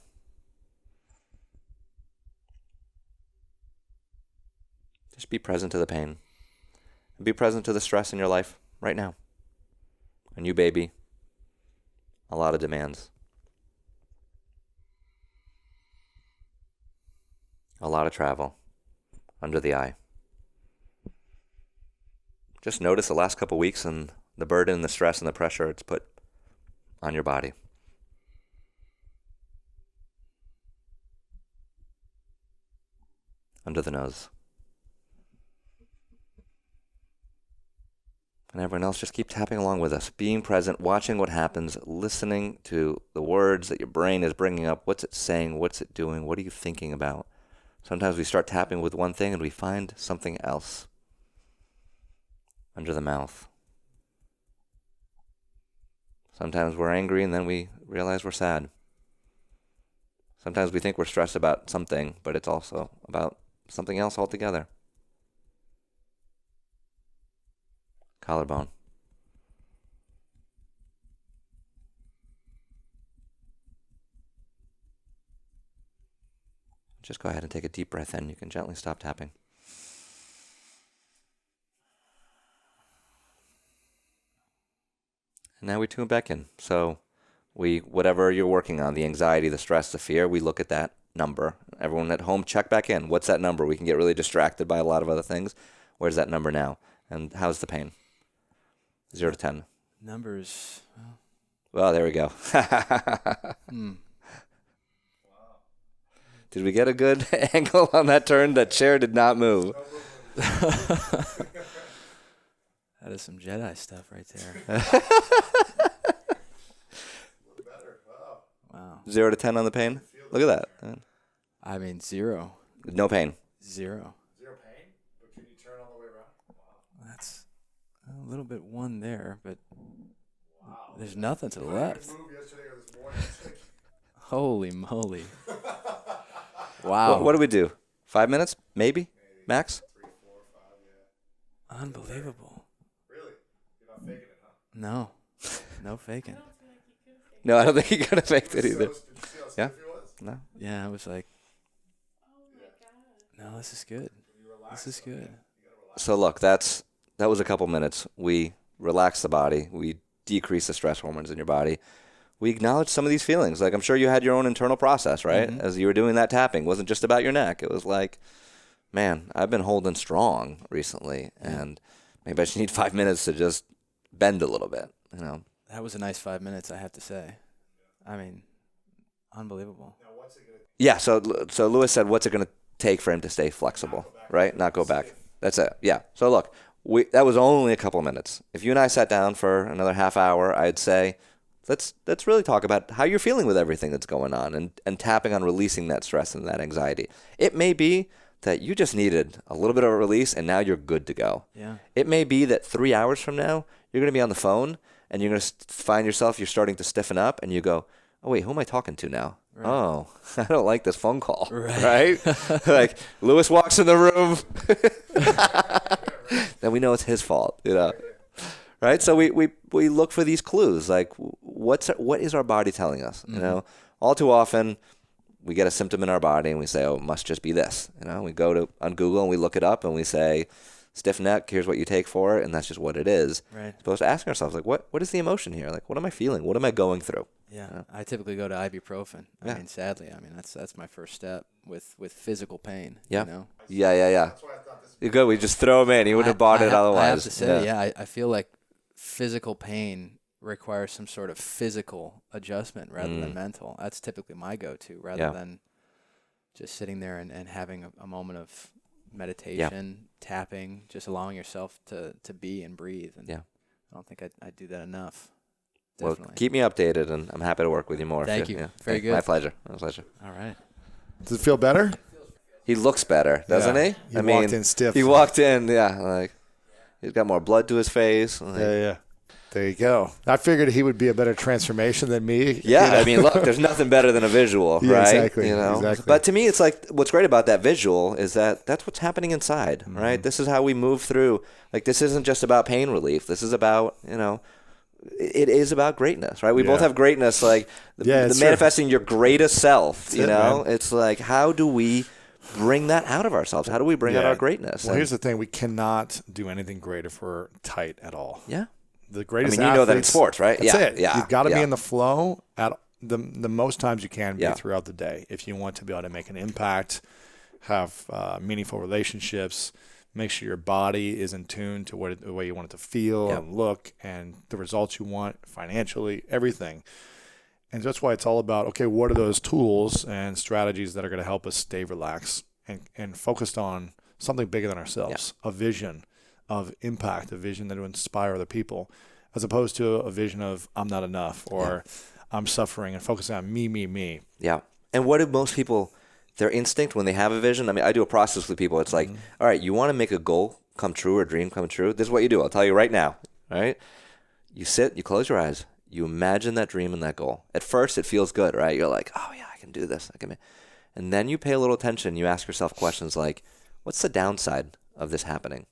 Just be present to the pain. And be present to the stress in your life right now. A new baby. A lot of demands. A lot of travel. Under the eye. Just notice the last couple weeks and the burden, the stress, and the pressure it's put on your body. Under the nose. And everyone else, just keep tapping along with us. Being present, watching what happens, listening to the words that your brain is bringing up. What's it saying? What's it doing? What are you thinking about? Sometimes we start tapping with one thing and we find something else. Under the mouth. Sometimes we're angry and then we realize we're sad. Sometimes we think we're stressed about something, but it's also about something else altogether. Collarbone. just go ahead and take a deep breath in. You can gently stop tapping. And now we tune back in. So whatever you're working on, the anxiety, the stress, the fear, we look at that number. Everyone at home, check back in. What's that number? We can get really distracted by a lot of other things. Where's that number now? And how's the pain? 0 to 10. Numbers. Well, there we go. Did we get a good angle on that turn? That chair did not move. That is some Jedi stuff right there. Wow. 0 to 10 on the pain? Look at that. I mean, 0. No pain. 0. 0 pain, but can you turn all the way around? Wow. That's a little bit 1 there, but there's nothing to the left. Moved yesterday or this morning. Holy moly. Wow. What do we do? 5 minutes? Maybe? Max? 3, 4, 5, yeah. Unbelievable. Really? You're not faking it, huh? No. No faking. No, I don't think he could have faked it either. Did you see how Yeah? stiff he was? No. Yeah, I was like, no, this is good. This is good. So look, that was a couple minutes. We relaxed the body. We decreased the stress hormones in your body. We acknowledged some of these feelings. Like, I'm sure you had your own internal process, right? Mm-hmm. As you were doing that tapping. It wasn't just about your neck. It was like, man, I've been holding strong recently, and maybe I just need 5 minutes to just bend a little bit, you know? That was a nice 5 minutes, I have to say. I mean, unbelievable. Now, what's it going to Yeah, so Lewis said, what's it going to take for him to stay flexible, right? Not go back. That's it. Yeah. So look, that was only a couple minutes. If you and I sat down for another half hour, I'd say, let's really talk about how you're feeling with everything that's going on and tapping on releasing that stress and that anxiety. It may be that you just needed a little bit of a release and now you're good to go. Yeah. It may be that 3 hours from now, you're going to be on the phone and you're going to find yourself, you're starting to stiffen up and you go, oh, wait, who am I talking to now? Right. Oh, I don't like this phone call, right? Like, Lewis walks in the room, then we know it's his fault, you know? Right? So we look for these clues, like what is our body telling us, you know? All too often, we get a symptom in our body and we say, oh, it must just be this, you know? We go on Google and we look it up and we say, stiff neck, here's what you take for it, and that's just what it is. Right. Supposed to ask ourselves, like, what is the emotion here? Like, what am I feeling? What am I going through? Yeah, I typically go to ibuprofen. I mean, sadly, that's my first step with physical pain. Yeah. You know? Yeah. That's why I thought this You're good. We just throw them in. You wouldn't have bought it otherwise. I have to say, I feel like physical pain requires some sort of physical adjustment rather than mental. That's typically my go-to rather than just sitting there and having a moment of meditation, tapping, just allowing yourself to be and breathe. And I don't think I do that enough. Definitely. Well, keep me updated, and I'm happy to work with you more. Thank you. Very good. My pleasure. My pleasure. All right. Does it feel better? He looks better, doesn't he? He walked in stiff. He walked in, like he's got more blood to his face. Like, Yeah. There you go. I figured he would be a better transformation than me. Yeah, You know? I mean, look, there's nothing better than a visual, Yeah, right? exactly, You know? exactly. But to me, it's like what's great about that visual is that that's what's happening inside, right? This is how we move through. Like, this isn't just about pain relief. This is about, it is about greatness, right? We both have greatness, like the manifesting your greatest self, you know? Man. It's like, how do we bring that out of ourselves? How do we bring out our greatness? Well, here's the thing. We cannot do anything great if we're tight at all. Yeah. The greatest you know that in athletes- sports, right? That's it. Yeah. You've got to be in the flow at the most times you can be Yeah. throughout the day if you want to be able to make an impact, have meaningful relationships, make sure your body is in tune to the way you want it to feel and look and the results you want financially, everything. And that's why it's all about, okay, what are those tools and strategies that are going to help us stay relaxed and focused on something bigger than ourselves, a vision of impact, a vision that will inspire other people, as opposed to a vision of I'm not enough or I'm suffering, and focusing on me. Yeah. And what do most people, their instinct when they have a vision, I mean, I do a process with people. It's like, all right, you want to make a goal come true or a dream come true? This is what you do. I'll tell you right now, all right? You sit, you close your eyes, you imagine that dream and that goal. At first, it feels good, right? You're like, oh, yeah, I can do this. And then you pay a little attention. You ask yourself questions like, what's the downside of this happening?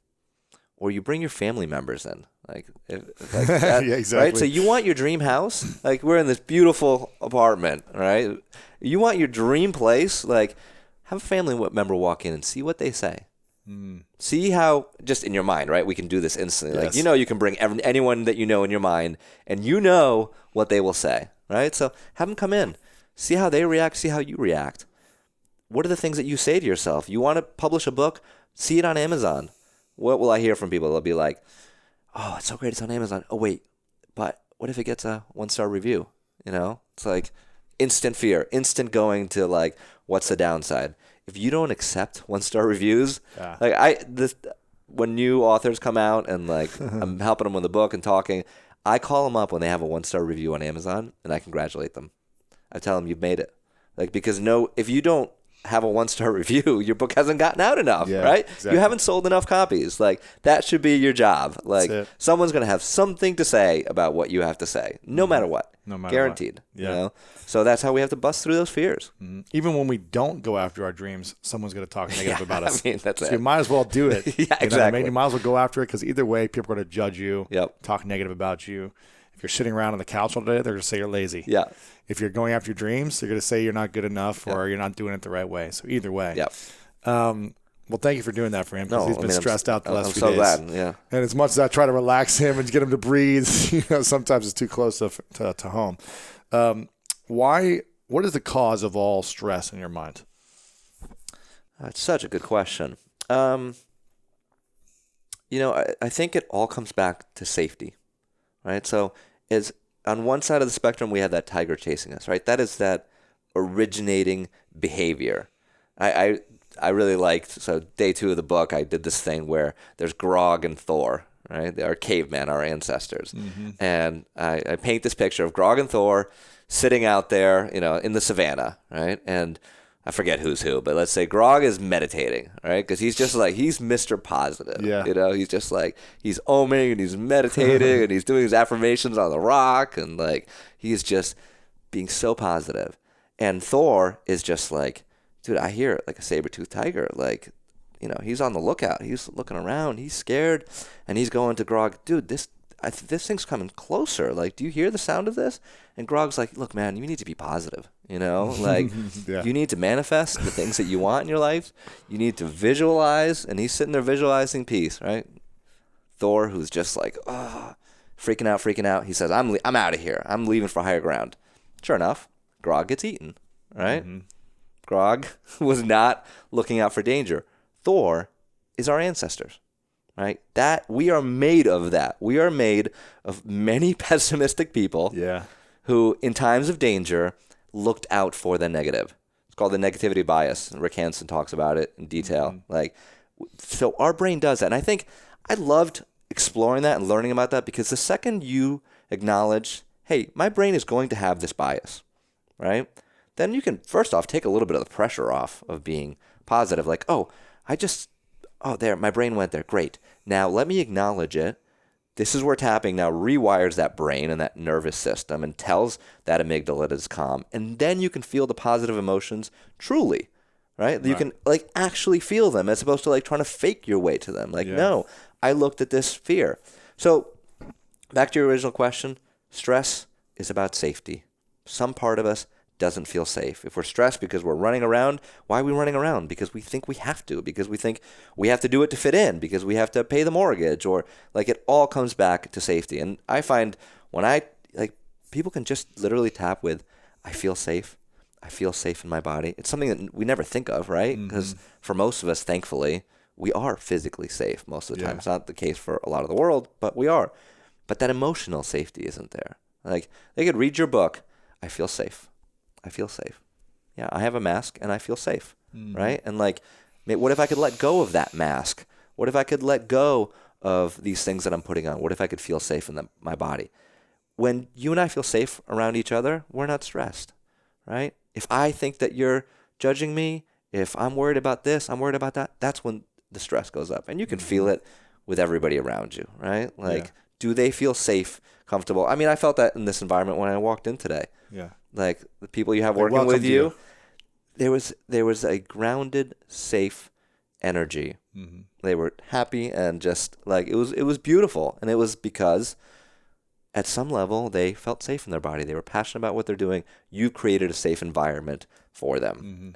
Or you bring your family members in. Like that, yeah, exactly. Right? So you want your dream house? Like, we're in this beautiful apartment, right? You want your dream place? Like, have a family member walk in and see what they say. See how, just in your mind, right? We can do this instantly. Yes. Like, you can bring anyone that you know in your mind, and you know what they will say, right? So have them come in. See how they react. See how you react. What are the things that you say to yourself? You want to publish a book? See it on Amazon. What will I hear from people? They'll be like, oh, it's so great it's on Amazon. Oh, wait, but what if it gets a 1-star review? It's like instant fear, instant going to like, what's the downside? If you don't accept 1-star reviews, when new authors come out and like I'm helping them with the book and talking, I call them up when they have a 1-star review on Amazon and I congratulate them. I tell them you've made it. Like, because if you don't have a 1-star review, your book hasn't gotten out enough, right? Exactly. You haven't sold enough copies. Like, that should be your job. Like, someone's going to have something to say about what you have to say, no matter what. No matter Guaranteed. what. Yeah. So that's how we have to bust through those fears. Even when we don't go after our dreams, someo's going to talk negative about us. I mean, that's so it. you might as well do it. Yeah, exactly. You might as well go after it, because either way, people are going to judge you, talk negative about you. If you're sitting around on the couch all day, they're going to say you're lazy. Yeah. If you're going after your dreams, they're going to say you're not good enough or you're not doing it the right way. So either way. Well, thank you for doing that for him, because he's been stressed out the last few days. I'm so glad, yeah. And as much as I try to relax him and get him to breathe, sometimes it's too close to home. What is the cause of all stress in your mind? That's such a good question. I think it all comes back to safety, right? So on one side of the spectrum, we have that tiger chasing us, right? That is that originating behavior. I really liked, so day 2 of the book, I did this thing where there's Grog and Thor, right? They are cavemen, our ancestors. And I paint this picture of Grog and Thor sitting out there, in the savannah, right? And I forget who's who, but let's say Grog is meditating, right? Because he's just like, he's Mr. Positive. Yeah. He's just like, he's oming and he's meditating and he's doing his affirmations on the rock, and like, he's just being so positive. And Thor is just like, dude, I hear like a saber-toothed tiger. Like, he's on the lookout. He's looking around. He's scared. And he's going to Grog, dude, this thing's coming closer. Like, do you hear the sound of this? And Grog's like, look, man, you need to be positive. Like, you need to manifest the things that you want in your life. You need to visualize. And he's sitting there visualizing peace, right? Thor, who's just like, freaking out. He says, I'm out of here. I'm leaving for higher ground. Sure enough, Grog gets eaten, right? Grog was not looking out for danger. Thor is our ancestors, right? That we are made of that. We are made of many pessimistic people who, in times of danger, looked out for the negative. It's called the negativity bias. And Rick Hansen talks about it in detail. So our brain does that. And I think I loved exploring that and learning about that, because the second you acknowledge, hey, my brain is going to have this bias, right? Then you can, first off, take a little bit of the pressure off of being positive. Like, there, my brain went there. Great. Now let me acknowledge it. This is where tapping now rewires that brain and that nervous system and tells that amygdala is calm. And then you can feel the positive emotions truly, right? You can like actually feel them, as opposed to like trying to fake your way to them. Like, no, I looked at this fear. So back to your original question, stress is about safety. Some part of us doesn't feel safe. If we're stressed because we're running around, why are we running around? Because we think we have to, because we think we have to do it to fit in, because we have to pay the mortgage, or like it all comes back to safety. And I find when people can just literally tap with, I feel safe. I feel safe in my body. It's something that we never think of, right? Because for most of us, thankfully, we are physically safe most of the time. It's not the case for a lot of the world, but we are. But that emotional safety isn't there. Like, they could read your book, I feel safe. I feel safe. Yeah, I have a mask and I feel safe, right? And like, what if I could let go of that mask? What if I could let go of these things that I'm putting on? What if I could feel safe in my body? When you and I feel safe around each other, we're not stressed, right? If I think that you're judging me, if I'm worried about this, I'm worried about that, that's when the stress goes up. And you can feel it with everybody around you, right? Like, do they feel safe, comfortable? I mean, I felt that in this environment when I walked in today. Yeah. Like, the people you have working with you, there was a grounded, safe energy. They were happy and just like, it was beautiful. And it was because at some level they felt safe in their body. They were passionate about what they're doing. You created a safe environment for them.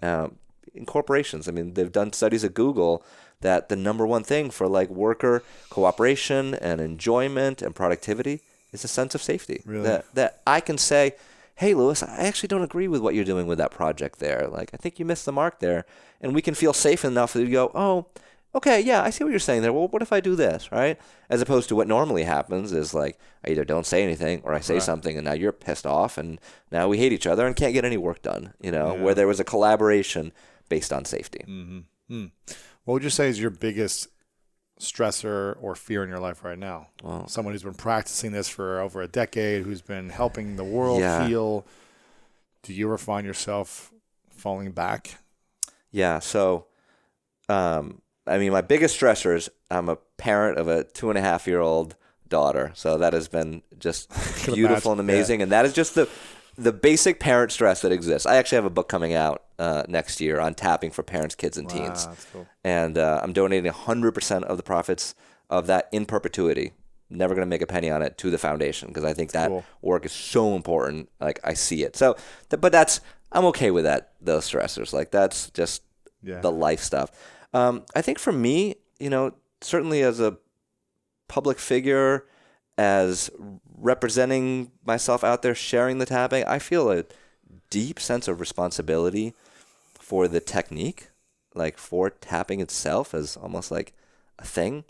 in corporations. I mean, they've done studies at Google that the number one thing for like worker cooperation and enjoyment and productivity is a sense of safety. Really? That I can say, hey, Lewis, I actually don't agree with what you're doing with that project there. Like, I think you missed the mark there. And we can feel safe enough that you go, oh, okay, yeah, I see what you're saying there. Well, what if I do this, right? As opposed to what normally happens is like, I either don't say anything or I say something and now you're pissed off and now we hate each other and can't get any work done, where there was a collaboration based on safety. Mm-hmm. What would you say is your biggest stressor or fear in your life right now? Well, someone who's been practicing this for over a decade, who's been helping the world heal. Do you ever find yourself falling back? Yeah. So, my biggest stressor is I'm a parent of a 2.5-year-old daughter. So that has been just beautiful and amazing. Yeah. And that is just the basic parent stress that exists. I actually have a book coming out next year on tapping for parents, kids, and teens. That's cool. And I'm donating 100% of the profits of that in perpetuity. Never going to make a penny on it to the foundation because I think that work is so important. Like, I see it. So, but I'm okay with that, those stressors. Like, that's just the life stuff. I think for me, certainly as a public figure, as representing myself out there, sharing the tapping, I feel a deep sense of responsibility for the technique, like for tapping itself as almost like a thing.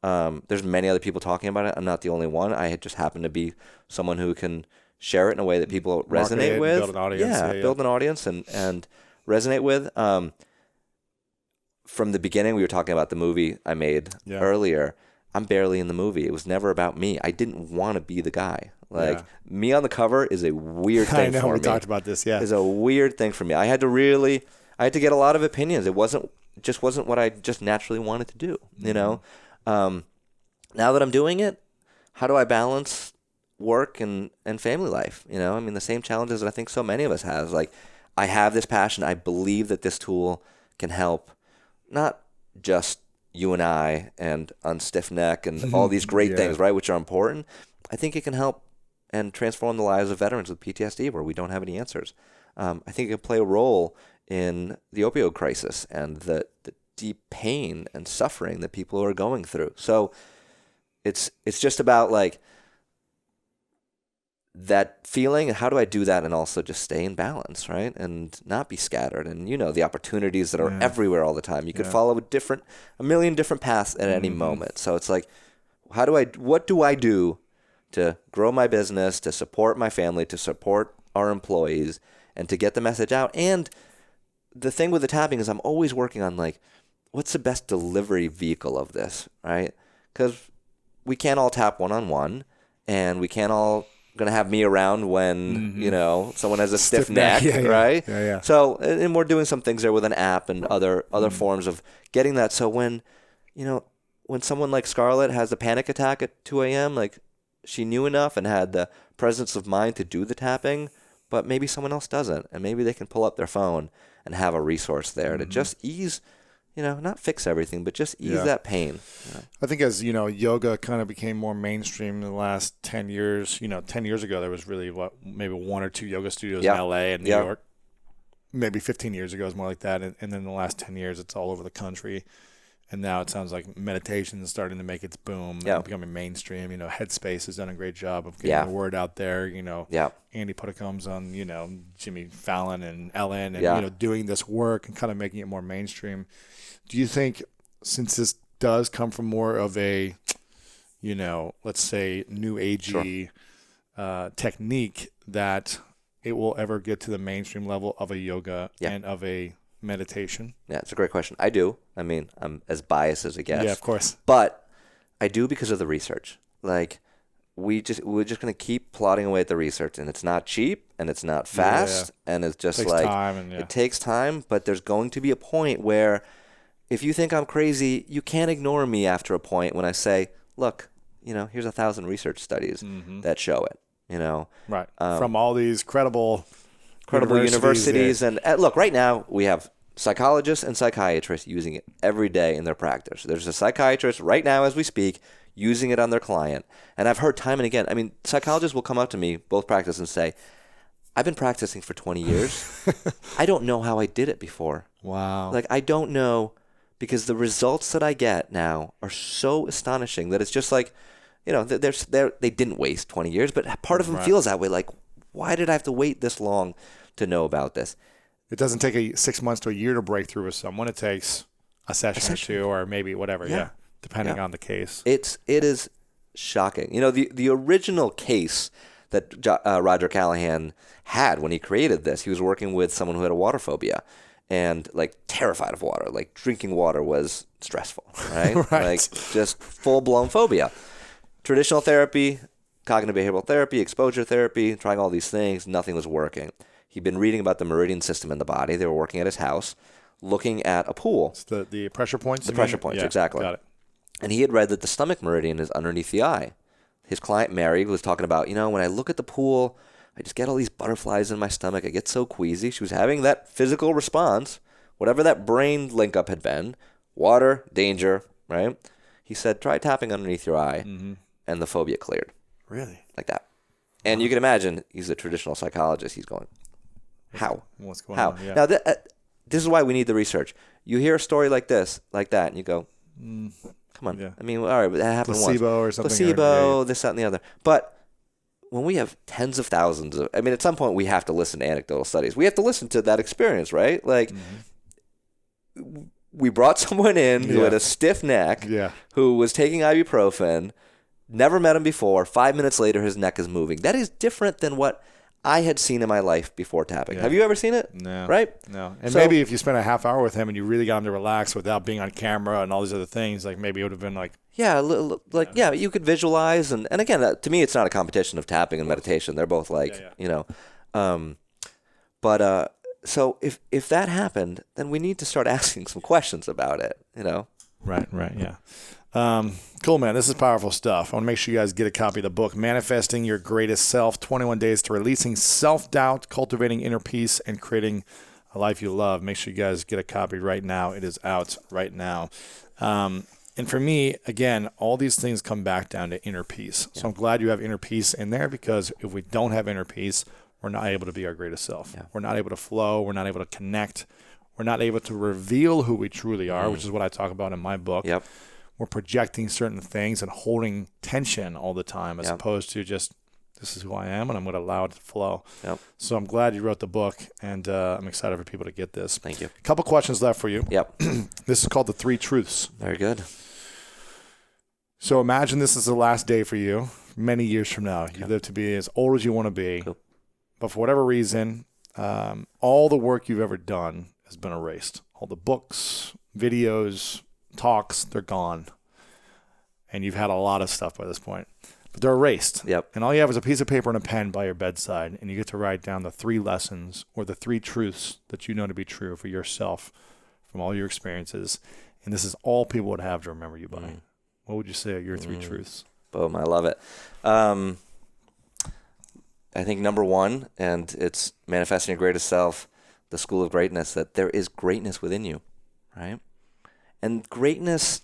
There's many other people talking about it. I'm not the only one. I just happen to be someone who can share it in a way that people resonate with. Build an audience. Build an audience and resonate with. From the beginning, we were talking about the movie I made earlier. I'm barely in the movie. It was never about me. I didn't want to be the guy. Me on the cover is a weird thing for me. I know, we talked about this, It's a weird thing for me. I had to get a lot of opinions. It wasn't what I just naturally wanted to do, Now that I'm doing it, how do I balance work and family life? The same challenges that I think so many of us have. Like, I have this passion. I believe that this tool can help not just you and I and Unstiff Neck and all these great things, right, which are important. I think it can help and transform the lives of veterans with PTSD where we don't have any answers. I think it can play a role in the opioid crisis and the deep pain and suffering that people are going through. So it's just about like that feeling, and how do I do that and also just stay in balance, right? And not be scattered. And the opportunities that are everywhere all the time. You could follow a million different paths at any moment. So it's like, what do I do to grow my business, to support my family, to support our employees, and to get the message out? And the thing with the tapping is I'm always working on like, what's the best delivery vehicle of this, right? Because we can't all tap one-on-one, and we can't all going to have me around when, someone has a stiff neck, right? Yeah. So, and we're doing some things there with an app and other forms of getting that. So when someone like Scarlett has a panic attack at 2 a.m., like, she knew enough and had the presence of mind to do the tapping, but maybe someone else doesn't. And maybe they can pull up their phone and have a resource there to just ease, not fix everything, but just ease that pain. I think as, yoga kind of became more mainstream in the last 10 years, 10 years ago, there was really maybe one or two yoga studios in LA and New York. Maybe 15 years ago, it was more like that. And then in the last 10 years, it's all over the country. And now it sounds like meditation is starting to make its boom and becoming mainstream. Headspace has done a great job of getting the word out there. Andy Puddicombe's on, Jimmy Fallon and Ellen and, doing this work and kind of making it more mainstream. Do you think, since this does come from more of a, let's say new agey technique, that it will ever get to the mainstream level of a yoga and of a meditation? Yeah, it's a great question. I do. I'm as biased as it gets. Yeah, of course. But I do because of the research. Like, we're just going to keep plodding away at the research, and it's not cheap and it's not fast and it's just it takes time, but there's going to be a point where if you think I'm crazy, you can't ignore me after a point when I say, look, here's 1,000 research studies that show it, Right. From all these credible universities. And look, right now we have psychologists and psychiatrists using it every day in their practice. There's a psychiatrist right now as we speak using it on their client. And I've heard time and again, psychologists will come up to me, both practice, and say, I've been practicing for 20 years. I don't know how I did it before. Wow. Like, I don't know, because the results that I get now are so astonishing that it's just like, they didn't waste 20 years, but part of them feels that way. Like, why did I have to wait this long to know about this? It doesn't take 6 months to a year to break through with someone. It takes a session or two, or maybe whatever. Yeah. Depending on the case. It is shocking. The original case that Roger Callahan had when he created this, he was working with someone who had a water phobia and like terrified of water. Like drinking water was stressful, right? Like just full-blown phobia. Traditional therapy, cognitive behavioral therapy, exposure therapy, trying all these things, nothing was working. He'd been reading about the meridian system in the body. They were working at his house, looking at a pool. It's the pressure points? The pressure points, exactly. Got it. And he had read that the stomach meridian is underneath the eye. His client, Mary, was talking about, when I look at the pool, I just get all these butterflies in my stomach. I get so queasy. She was having that physical response, whatever that brain link up had been. Water, danger, right? He said, try tapping underneath your eye, and the phobia cleared. Really? Like that. And you can imagine, he's a traditional psychologist. He's going, how? What's going on? Yeah. Now, this is why we need the research. You hear a story like this, like that, and you go, come on. Yeah. I mean, all right, but that happened Placebo once. Or something. Placebo, this, that, and the other. But when we have tens of thousands of, at some point we have to listen to anecdotal studies. We have to listen to that experience, right? Like, we brought someone in who had a stiff neck, who was taking ibuprofen, never met him before. 5 minutes later, his neck is moving. That is different than what I had seen in my life before tapping. Have you ever seen it? No. Right? No. And maybe if you spent a half hour with him and you really got him to relax without being on camera and all these other things, like maybe it would have been like... Yeah, you could visualize. And again, to me, it's not a competition of tapping and meditation. They're both like, so if that happened, then we need to start asking some questions about it, Right, yeah. Cool, man. This is powerful stuff. I want to make sure you guys get a copy of the book, Manifesting Your Greatest Self, 21 Days to Releasing Self-Doubt, Cultivating Inner Peace, and Creating a Life You Love. Make sure you guys get a copy right now. It is out right now. And for me, again, all these things come back down to inner peace. So I'm glad you have inner peace in there, because if we don't have inner peace, we're not able to be our greatest self. Yeah. We're not able to flow. We're not able to connect. We're not able to reveal who we truly are, which is what I talk about in my book. Yep. We're projecting certain things and holding tension all the time, as opposed to just, this is who I am, and I'm going to allow it to flow. Yep. So I'm glad you wrote the book, and I'm excited for people to get this. Thank you. A couple questions left for you. Yep. This is called The Three Truths. Very good. So imagine this is the last day for you many years from now. You live to be as old as you want to be. Cool. But for whatever reason, all the work you've ever done has been erased. All the books, videos, talks, they're gone. And you've had a lot of stuff by this point. But they're erased. Yep. And all you have is a piece of paper and a pen by your bedside, and you get to write down the 3 lessons or the 3 truths that you know to be true for yourself from all your experiences. And this is all people would have to remember you by. What would you say are your 3 truths? Boom, I love it. I think number 1, and it's manifesting your greatest self, the school of greatness, that there is greatness within you, right? And greatness,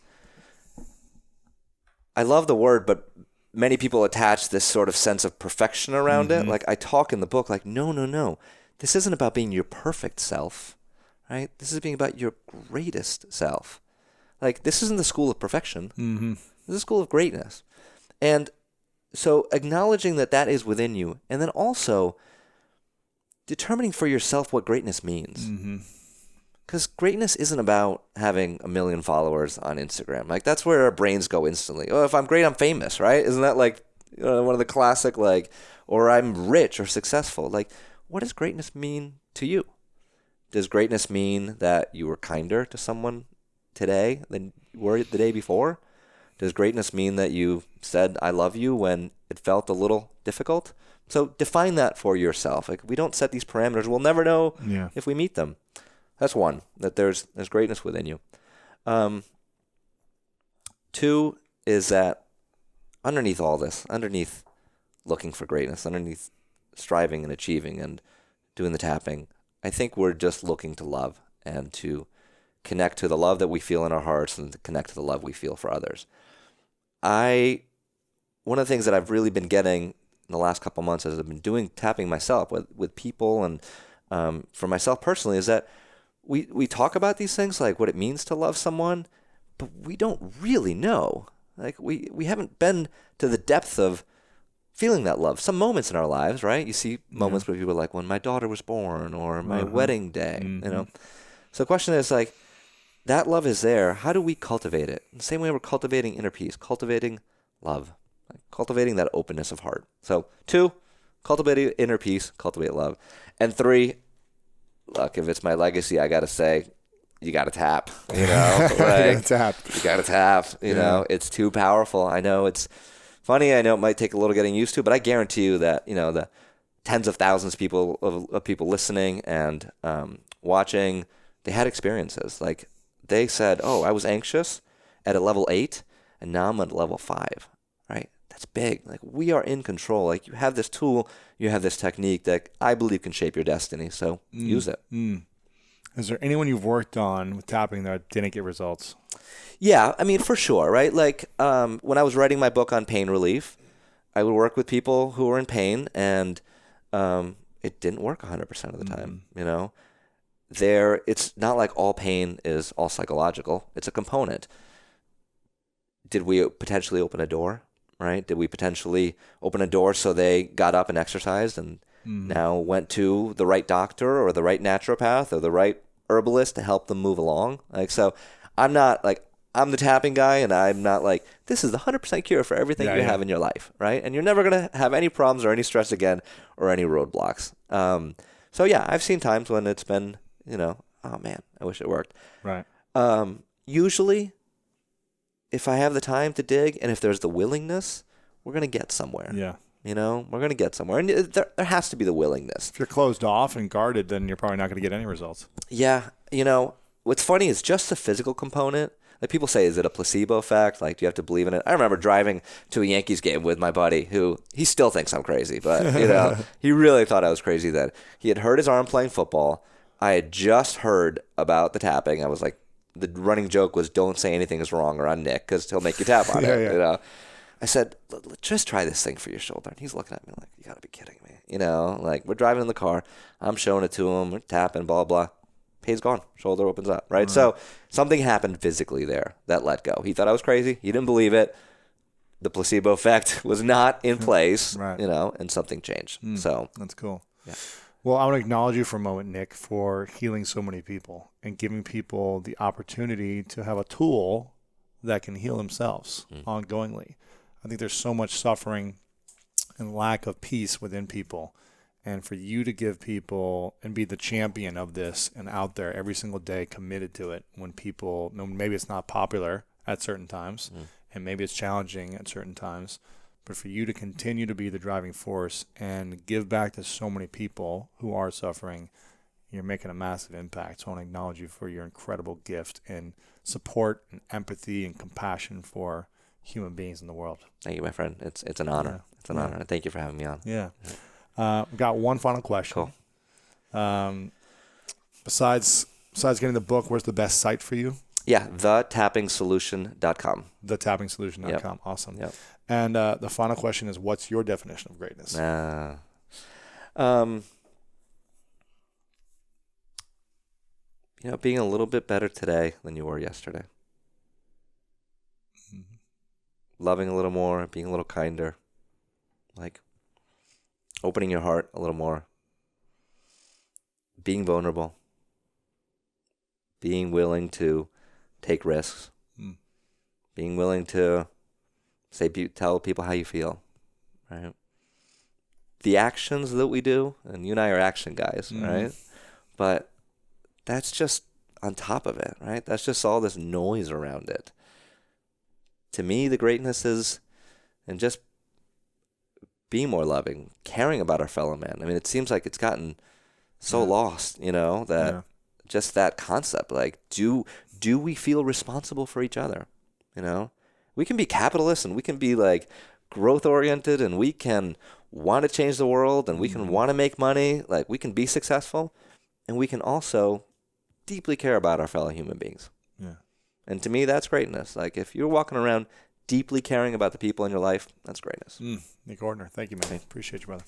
I love the word, but many people attach this sort of sense of perfection around it. Like I talk in the book, like, no. This isn't about being your perfect self, right? This is being about your greatest self. Like, this isn't the school of perfection. This is the school of greatness. And so acknowledging that that is within you, and then also determining for yourself what greatness means. Because greatness isn't about having 1 million followers on Instagram. Like, that's where our brains go instantly. Oh, if I'm great, I'm famous, right? Isn't that like one of the classic, like, or I'm rich or successful? Like, what does greatness mean to you? Does greatness mean that you were kinder to someone today than you were the day before? Does greatness mean that you said, I love you when it felt a little difficult? So define that for yourself. Like, we don't set these parameters, we'll never know if we meet them. That's 1, that there's greatness within you. 2 is that underneath all this, underneath looking for greatness, underneath striving and achieving and doing the tapping, I think we're just looking to love and to connect to the love that we feel in our hearts and to connect to the love we feel for others. One of the things that I've really been getting in the last couple months as I've been doing tapping myself with people and for myself personally is that we talk about these things, like what it means to love someone, but we don't really know. Like we haven't been to the depth of feeling that love. Some moments in our lives, right? You see moments where people are like, when my daughter was born, or my wedding day, you know. So the question is, like, that love is there. How do we cultivate it? The same way we're cultivating inner peace, cultivating love, like cultivating that openness of heart. So 2, cultivate inner peace, cultivate love. And 3, look, if it's my legacy, I got to say, you got to tap, you know. Like, you got to tap, you know. It's too powerful. I know it's funny. I know it might take a little getting used to, but I guarantee you that, you know, the tens of thousands of people listening and watching, they had experiences. Like, they said, oh, I was anxious at a level 8, and now I'm at level 5, right? That's big. Like, we are in control. Like, you have this tool, you have this technique that I believe can shape your destiny. So use it. Is there anyone you've worked on with tapping that didn't get results? Yeah, I mean, for sure, right? Like, when I was writing my book on pain relief, I would work with people who were in pain, and it didn't work 100% of the time, you know? It's not like all pain is all psychological. It's a component. Did we potentially open a door, right? Did we potentially open a door so they got up and exercised and now went to the right doctor or the right naturopath or the right herbalist to help them move along? Like, so I'm not like, I'm the tapping guy, and I'm not like, this is the 100% cure for everything you have in your life, right? And you're never going to have any problems or any stress again or any roadblocks. So yeah, I've seen times when it's been, you know, oh man, I wish it worked. Right. Usually, if I have the time to dig and if there's the willingness, we're going to get somewhere. Yeah. You know, we're going to get somewhere. And there has to be the willingness. If you're closed off and guarded, then you're probably not going to get any results. Yeah. You know, what's funny is just the physical component. Like, people say, is it a placebo effect? Like, do you have to believe in it? I remember driving to a Yankees game with my buddy who, he still thinks I'm crazy, but, you know, he really thought I was crazy then. He had hurt his arm playing football. I had just heard about the tapping. I was like, the running joke was, don't say anything is wrong around Nick because he'll make you tap on it, you know. I said, just try this thing for your shoulder. And he's looking at me like, you got to be kidding me. You know, like, we're driving in the car. I'm showing it to him. We're tapping, blah, blah. Pain's gone. Shoulder opens up, right? So something happened physically there that let go. He thought I was crazy. He didn't believe it. The placebo effect was not in place, you know, and something changed. So that's cool. Yeah. Well, I want to acknowledge you for a moment, Nick, for healing so many people and giving people the opportunity to have a tool that can heal themselves ongoingly. I think there's so much suffering and lack of peace within people. And for you to give people and be the champion of this and out there every single day committed to it when people, maybe it's not popular at certain times and maybe it's challenging at certain times, but for you to continue to be the driving force and give back to so many people who are suffering, you're making a massive impact. So I want to acknowledge you for your incredible gift and support and empathy and compassion for human beings in the world. Thank you, my friend. It's an honor. Yeah. It's an honor. Thank you for having me on. Yeah. We've got one final question. Cool. Besides getting the book, where's the best site for you? Yeah, thetappingsolution.com. Thetappingsolution.com. Yep. Awesome. Yep. And the final question is, what's your definition of greatness? You know, being a little bit better today than you were yesterday. Loving a little more, being a little kinder. Like, opening your heart a little more. Being vulnerable. Being willing to take risks. Being willing to tell people how you feel. Right? The actions that we do, and you and I are action guys, right? But that's just on top of it, right? That's just all this noise around it. To me, the greatness is in just being more loving, caring about our fellow man. I mean, it seems like it's gotten so lost, you know, that just that concept, like, do we feel responsible for each other? You know, we can be capitalists and we can be like growth oriented and we can want to change the world and we can want to make money. Like, we can be successful and we can also deeply care about our fellow human beings. Yeah. And to me, that's greatness. Like, if you're walking around deeply caring about the people in your life, that's greatness. Nick Ortner, thank you, man. Appreciate you, brother.